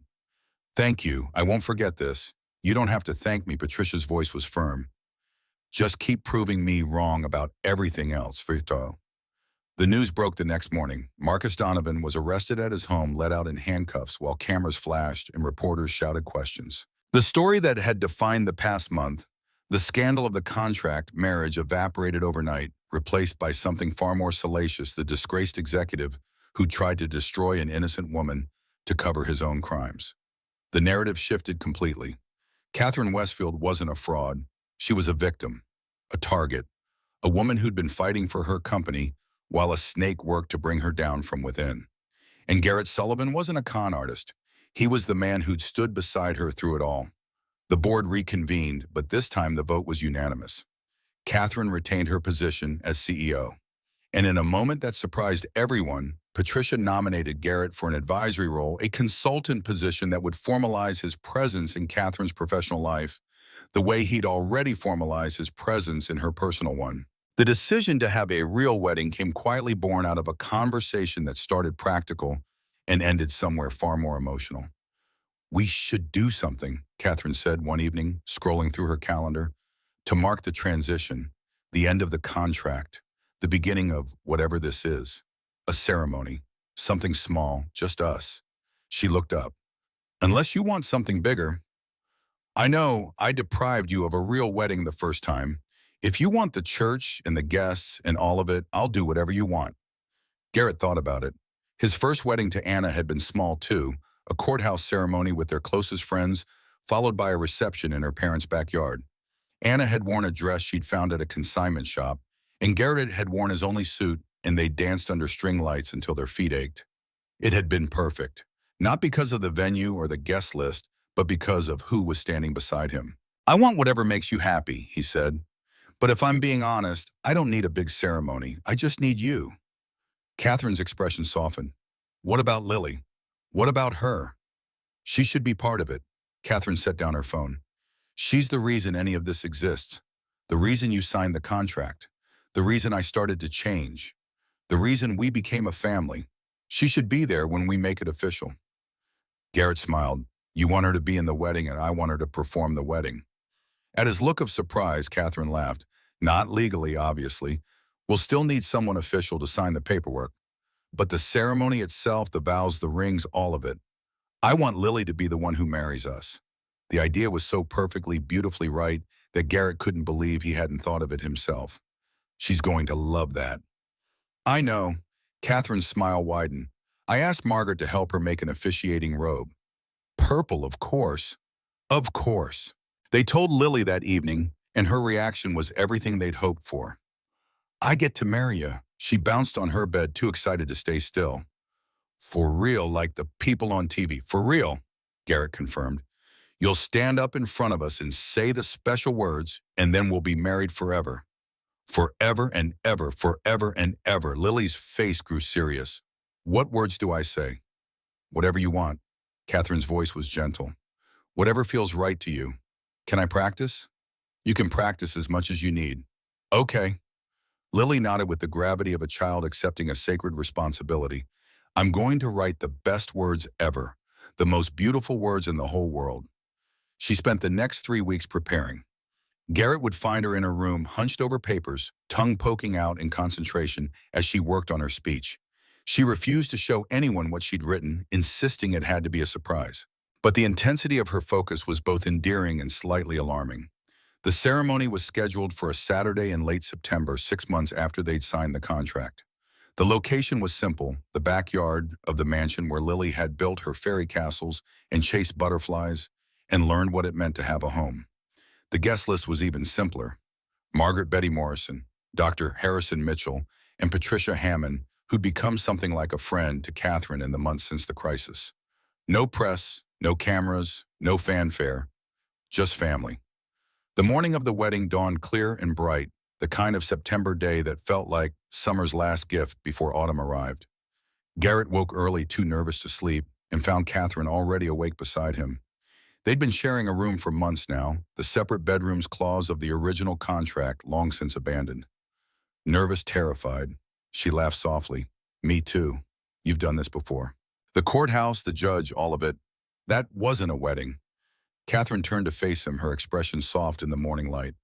Thank you. I won't forget this. You don't have to thank me. Patricia's voice was firm. Just keep proving me wrong about everything else, Frito. The news broke the next morning. Marcus Donovan was arrested at his home, let out in handcuffs while cameras flashed and reporters shouted questions. The story that had defined the past month, the scandal of the contract marriage, evaporated overnight, replaced by something far more salacious: the disgraced executive who tried to destroy an innocent woman to cover his own crimes. The narrative shifted completely. Catherine Westfield wasn't a fraud. She was a victim, a target, a woman who'd been fighting for her company while a snake worked to bring her down from within. And Garrett Sullivan wasn't a con artist. He was the man who'd stood beside her through it all. The board reconvened, but this time the vote was unanimous. Catherine retained her position as CEO. And in a moment that surprised everyone, Patricia nominated Garrett for an advisory role, a consultant position that would formalize his presence in Catherine's professional life, the way he'd already formalized his presence in her personal one. The decision to have a real wedding came quietly born out of a conversation that started practical and ended somewhere far more emotional. "We should do something," Catherine said one evening, scrolling through her calendar, "to mark the transition, the end of the contract, the beginning of whatever this is. A ceremony, something small, just us." She looked up. "Unless you want something bigger. I know I deprived you of a real wedding the first time. If you want the church and the guests and all of it, I'll do whatever you want." Garrett thought about it. His first wedding to Anna had been small too, a courthouse ceremony with their closest friends, followed by a reception in her parents' backyard. Anna had worn a dress she'd found at a consignment shop, and Garrett had worn his only suit, and they danced under string lights until their feet ached. It had been perfect, not because of the venue or the guest list, but because of who was standing beside him. "I want whatever makes you happy," he said. "But if I'm being honest, I don't need a big ceremony. I just need you." Catherine's expression softened. "What about Lily? What about her?" "She should be part of it." Catherine set down her phone. "She's the reason any of this exists. The reason you signed the contract. The reason I started to change. The reason we became a family. She should be there when we make it official." Garrett smiled. "You want her to be in the wedding and I want her to perform the wedding." At his look of surprise, Catherine laughed. "Not legally, obviously. We'll still need someone official to sign the paperwork. But the ceremony itself, the vows, the rings, all of it. I want Lily to be the one who marries us." The idea was so perfectly, beautifully right that Garrett couldn't believe he hadn't thought of it himself. "She's going to love that." "I know." Catherine's smile widened. "I asked Margaret to help her make an officiating robe. Purple, of course. Of course." They told Lily that evening, and her reaction was everything they'd hoped for. "I get to marry you." She bounced on her bed, too excited to stay still. "For real, like the people on TV. For real," Garrett confirmed. "You'll stand up in front of us and say the special words, and then we'll be married forever. Forever and ever, forever and ever." Lily's face grew serious. "What words do I say?" "Whatever you want." Catherine's voice was gentle. "Whatever feels right to you. Can I practice?" "You can practice as much as you need." "Okay." Lily nodded with the gravity of a child accepting a sacred responsibility. "I'm going to write the best words ever, the most beautiful words in the whole world." She spent the next 3 weeks preparing. Garrett would find her in her room, hunched over papers, tongue poking out in concentration as she worked on her speech. She refused to show anyone what she'd written, insisting it had to be a surprise. But the intensity of her focus was both endearing and slightly alarming. The ceremony was scheduled for a Saturday in late September, 6 months after they'd signed the contract. The location was simple, the backyard of the mansion where Lily had built her fairy castles and chased butterflies and learned what it meant to have a home. The guest list was even simpler. Margaret Betty Morrison, Dr. Harrison Mitchell, and Patricia Hammond, who'd become something like a friend to Catherine in the months since the crisis. No press, no cameras, no fanfare, just family. The morning of the wedding dawned clear and bright, the kind of September day that felt like summer's last gift before autumn arrived. Garrett woke early, too nervous to sleep, and found Catherine already awake beside him. They'd been sharing a room for months now, the separate bedrooms clause of the original contract long since abandoned. Nervous, terrified, she laughed softly. "Me too. You've done this before." The courthouse, the judge, all of it. That wasn't a wedding. Catherine turned to face him, her expression soft in the morning light.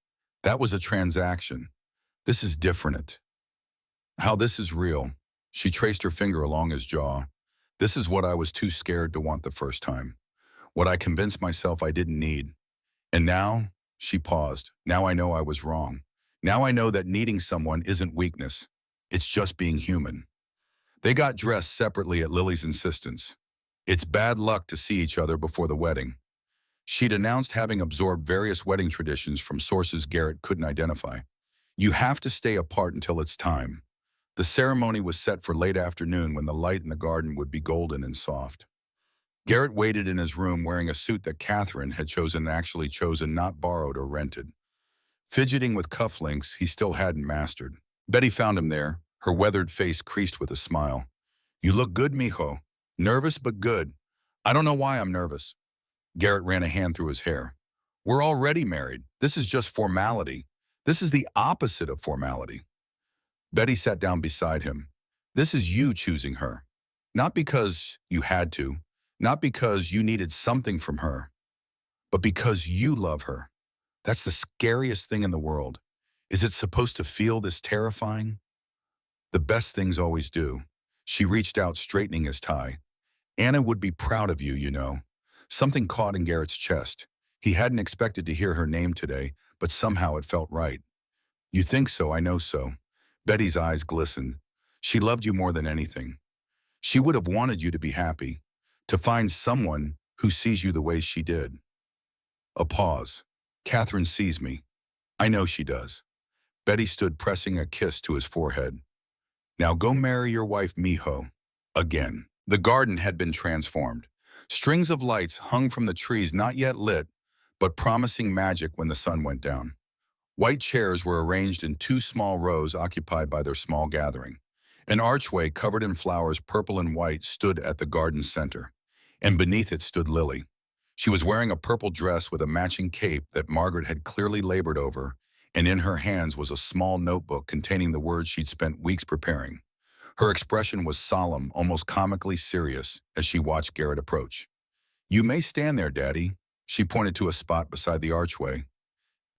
That was a transaction. This is different. How this is real. She traced her finger along his jaw. This is what I was too scared to want the first time. What I convinced myself I didn't need. And now, she paused. Now I know I was wrong. Now I know that needing someone isn't weakness. It's just being human. They got dressed separately at Lily's insistence. It's bad luck to see each other before the wedding. She'd announced having absorbed various wedding traditions from sources Garrett couldn't identify. You have to stay apart until it's time. The ceremony was set for late afternoon when the light in the garden would be golden and soft. Garrett waited in his room wearing a suit that Catherine had actually chosen, not borrowed or rented. Fidgeting with cufflinks he still hadn't mastered. Betty found him there, her weathered face creased with a smile. "You look good, mijo. Nervous but good." "I don't know why I'm nervous." Garrett ran a hand through his hair. "We're already married. This is just formality. This is the opposite of formality." Betty sat down beside him. "This is you choosing her. Not because you had to, not because you needed something from her, but because you love her. That's the scariest thing in the world. Is it supposed to feel this terrifying?" "The best things always do." She reached out, straightening his tie. "Anna would be proud of you, you know." Something caught in Garrett's chest. He hadn't expected to hear her name today, but somehow it felt right. "You think so, I know so." Betty's eyes glistened. "She loved you more than anything. She would have wanted you to be happy, to find someone who sees you the way she did." A pause. "Catherine sees me. I know she does." Betty stood pressing a kiss to his forehead. "Now go marry your wife, mijo." Again. The garden had been transformed. Strings of lights hung from the trees, not yet lit, but promising magic when the sun went down. White chairs were arranged in two small rows occupied by their small gathering. An archway covered in flowers, purple and white, stood at the garden's center, and beneath it stood Lily. She was wearing a purple dress with a matching cape that Margaret had clearly labored over, and in her hands was a small notebook containing the words she'd spent weeks preparing. Her expression was solemn, almost comically serious, as she watched Garrett approach. "You may stand there, Daddy." She pointed to a spot beside the archway.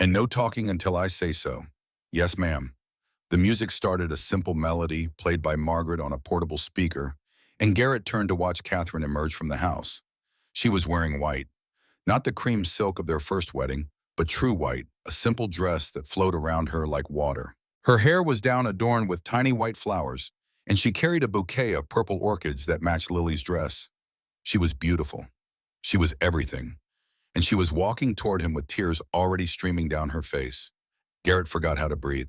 "And no talking until I say so." "Yes, ma'am." The music started, a simple melody played by Margaret on a portable speaker, and Garrett turned to watch Catherine emerge from the house. She was wearing white. Not the cream silk of their first wedding, but true white, a simple dress that flowed around her like water. Her hair was down, adorned with tiny white flowers, and she carried a bouquet of purple orchids that matched Lily's dress. She was beautiful. She was everything. And she was walking toward him with tears already streaming down her face. Garrett forgot how to breathe.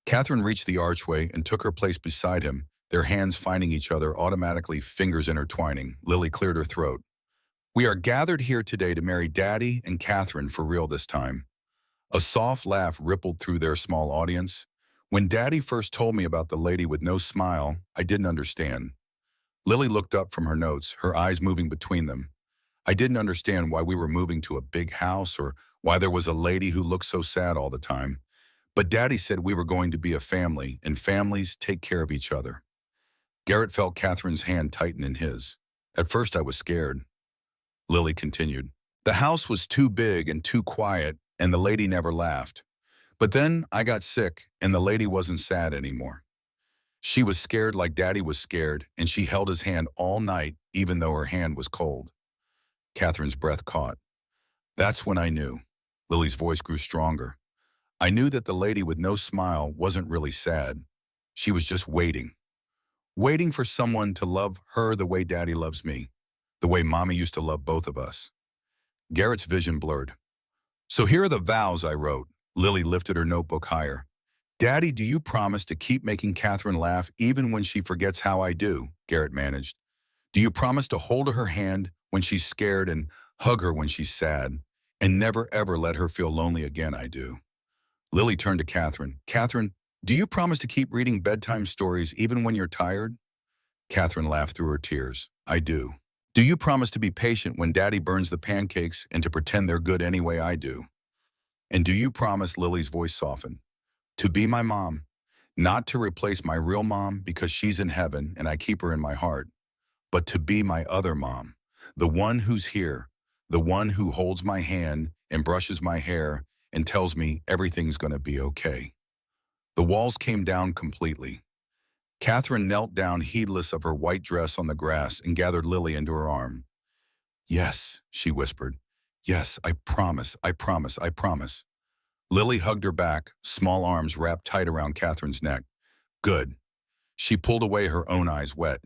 Catherine reached the archway and took her place beside him, their hands finding each other automatically, fingers intertwining. Lily cleared her throat. "We are gathered here today to marry Daddy and Catherine for real this time." A soft laugh rippled through their small audience. "When Daddy first told me about the lady with no smile, I didn't understand." Lily looked up from her notes, her eyes moving between them. "I didn't understand why we were moving to a big house or why there was a lady who looked so sad all the time. But Daddy said we were going to be a family, and families take care of each other." Garrett felt Catherine's hand tighten in his. "At first I was scared." Lily continued. "The house was too big and too quiet, and the lady never laughed. But then I got sick, and the lady wasn't sad anymore. She was scared like Daddy was scared, and she held his hand all night, even though her hand was cold." Catherine's breath caught. "That's when I knew." Lily's voice grew stronger. "I knew that the lady with no smile wasn't really sad. She was just waiting. Waiting for someone to love her the way Daddy loves me, the way Mommy used to love both of us." Garrett's vision blurred. "So here are the vows I wrote." Lily lifted her notebook higher. "Daddy, do you promise to keep making Catherine laugh even when she forgets how I do?" Garrett managed. "Do you promise to hold her hand when she's scared and hug her when she's sad, and never ever let her feel lonely again? I do." Lily turned to Catherine. "Catherine, do you promise to keep reading bedtime stories even when you're tired?" Catherine laughed through her tears. "I do." "Do you promise to be patient when Daddy burns the pancakes and to pretend they're good anyway? I do." "And do you promise," Lily's voice softened, "to be my mom, not to replace my real mom because she's in heaven and I keep her in my heart, but to be my other mom, the one who's here, the one who holds my hand and brushes my hair and tells me everything's going to be okay. The walls came down completely. Catherine knelt down heedless of her white dress on the grass and gathered Lily into her arm. Yes, she whispered. Yes, I promise, I promise, I promise. Lily hugged her back, small arms wrapped tight around Catherine's neck. Good. She pulled away, her own eyes wet.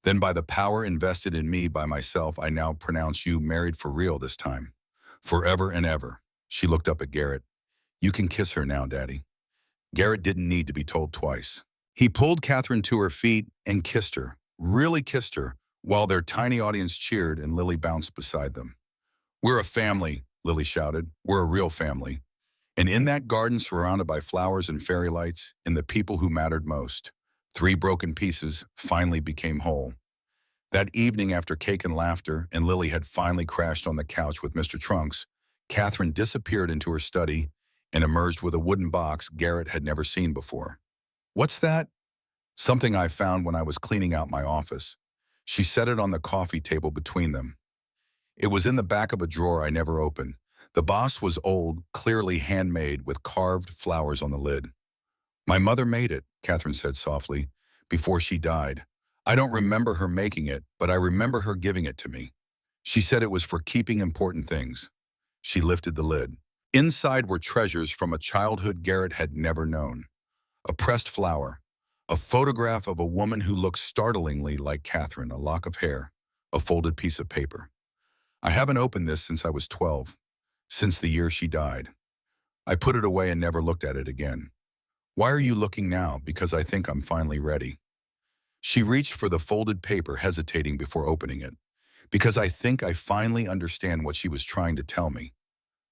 Then by the power invested in me by myself, I now pronounce you married for real this time. Forever and ever. She looked up at Garrett. You can kiss her now, Daddy. Garrett didn't need to be told twice. He pulled Catherine to her feet and kissed her, really kissed her, while their tiny audience cheered and Lily bounced beside them. We're a family, Lily shouted. We're a real family. And in that garden surrounded by flowers and fairy lights, and the people who mattered most, 3 broken pieces finally became whole. That evening, after cake and laughter, and Lily had finally crashed on the couch with Mr. Trunks, Catherine disappeared into her study and emerged with a wooden box Garrett had never seen before. What's that? Something I found when I was cleaning out my office. She set it on the coffee table between them. It was in the back of a drawer I never opened. The box was old, clearly handmade with carved flowers on the lid. My mother made it, Catherine said softly, before she died. I don't remember her making it, but I remember her giving it to me. She said it was for keeping important things. She lifted the lid. Inside were treasures from a childhood Garrett had never known. A pressed flower, a photograph of a woman who looked startlingly like Catherine, a lock of hair, a folded piece of paper. I haven't opened this since I was 12, since the year she died. I put it away and never looked at it again. Why are you looking now? Because I think I'm finally ready. She reached for the folded paper, hesitating before opening it. Because I think I finally understand what she was trying to tell me.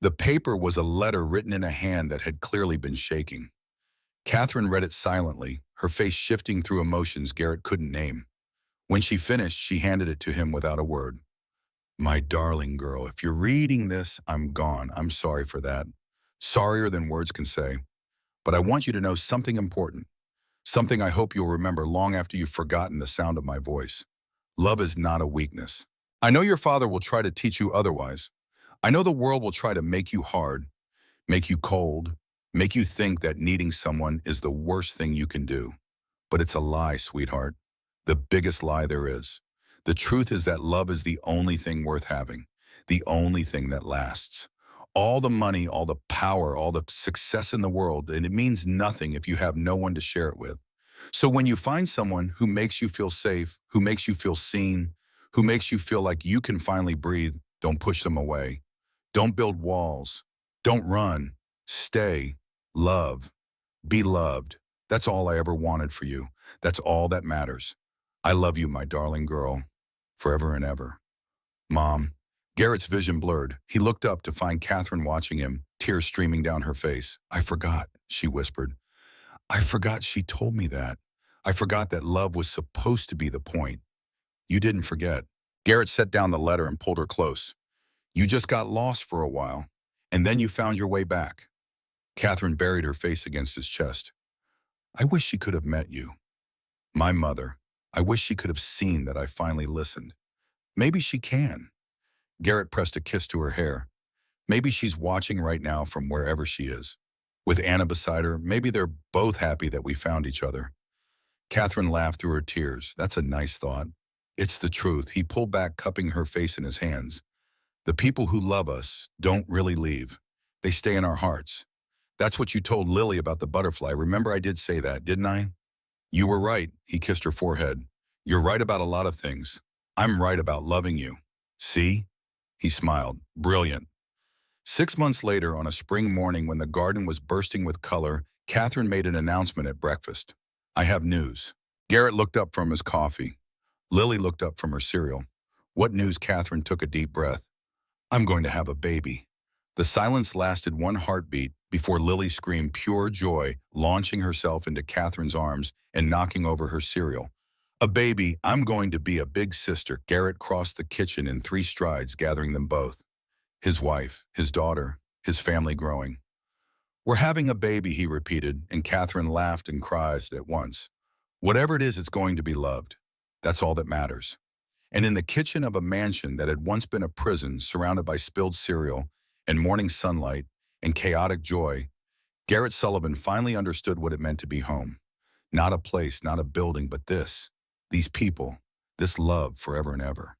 The paper was a letter written in a hand that had clearly been shaking. Catherine read it silently, her face shifting through emotions Garrett couldn't name. When she finished, she handed it to him without a word. My darling girl, if you're reading this, I'm gone. I'm sorry for that. Sorrier than words can say. But I want you to know something important. Something I hope you'll remember long after you've forgotten the sound of my voice. Love is not a weakness. I know your father will try to teach you otherwise. I know the world will try to make you hard, make you cold, make you think that needing someone is the worst thing you can do. But it's a lie, sweetheart. The biggest lie there is. The truth is that love is the only thing worth having, the only thing that lasts. All the money, all the power, all the success in the world, and it means nothing if you have no one to share it with. So when you find someone who makes you feel safe, who makes you feel seen, who makes you feel like you can finally breathe, don't push them away. Don't build walls. Don't run. Stay. Love. Be loved. That's all I ever wanted for you. That's all that matters. I love you, my darling girl. Forever and ever. Mom. Garrett's vision blurred. He looked up to find Catherine watching him, tears streaming down her face. I forgot, she whispered. I forgot she told me that. I forgot that love was supposed to be the point. You didn't forget. Garrett set down the letter and pulled her close. You just got lost for a while, and then you found your way back. Catherine buried her face against his chest. I wish she could have met you. My mother. I wish she could have seen that I finally listened. Maybe she can. Garrett pressed a kiss to her hair. Maybe she's watching right now from wherever she is. With Anna beside her, maybe they're both happy that we found each other. Catherine laughed through her tears. That's a nice thought. It's the truth. He pulled back, cupping her face in his hands. The people who love us don't really leave. They stay in our hearts. That's what you told Lily about the butterfly. Remember I did say that, didn't I? You were right, he kissed her forehead. You're right about a lot of things. I'm right about loving you. See? He smiled. Brilliant. 6 months later, on a spring morning when the garden was bursting with color, Catherine made an announcement at breakfast. I have news. Garrett looked up from his coffee. Lily looked up from her cereal. What news? Catherine took a deep breath. I'm going to have a baby. The silence lasted one heartbeat before Lily screamed pure joy, launching herself into Catherine's arms and knocking over her cereal. A baby, I'm going to be a big sister. Garrett crossed the kitchen in 3 strides, gathering them both. His wife, his daughter, his family growing. We're having a baby, he repeated, and Catherine laughed and cried at once. Whatever it is, it's going to be loved. That's all that matters. And in the kitchen of a mansion that had once been a prison, surrounded by spilled cereal and morning sunlight, and chaotic joy, Garrett Sullivan finally understood what it meant to be home. Not a place, not a building, but these people, this love forever and ever.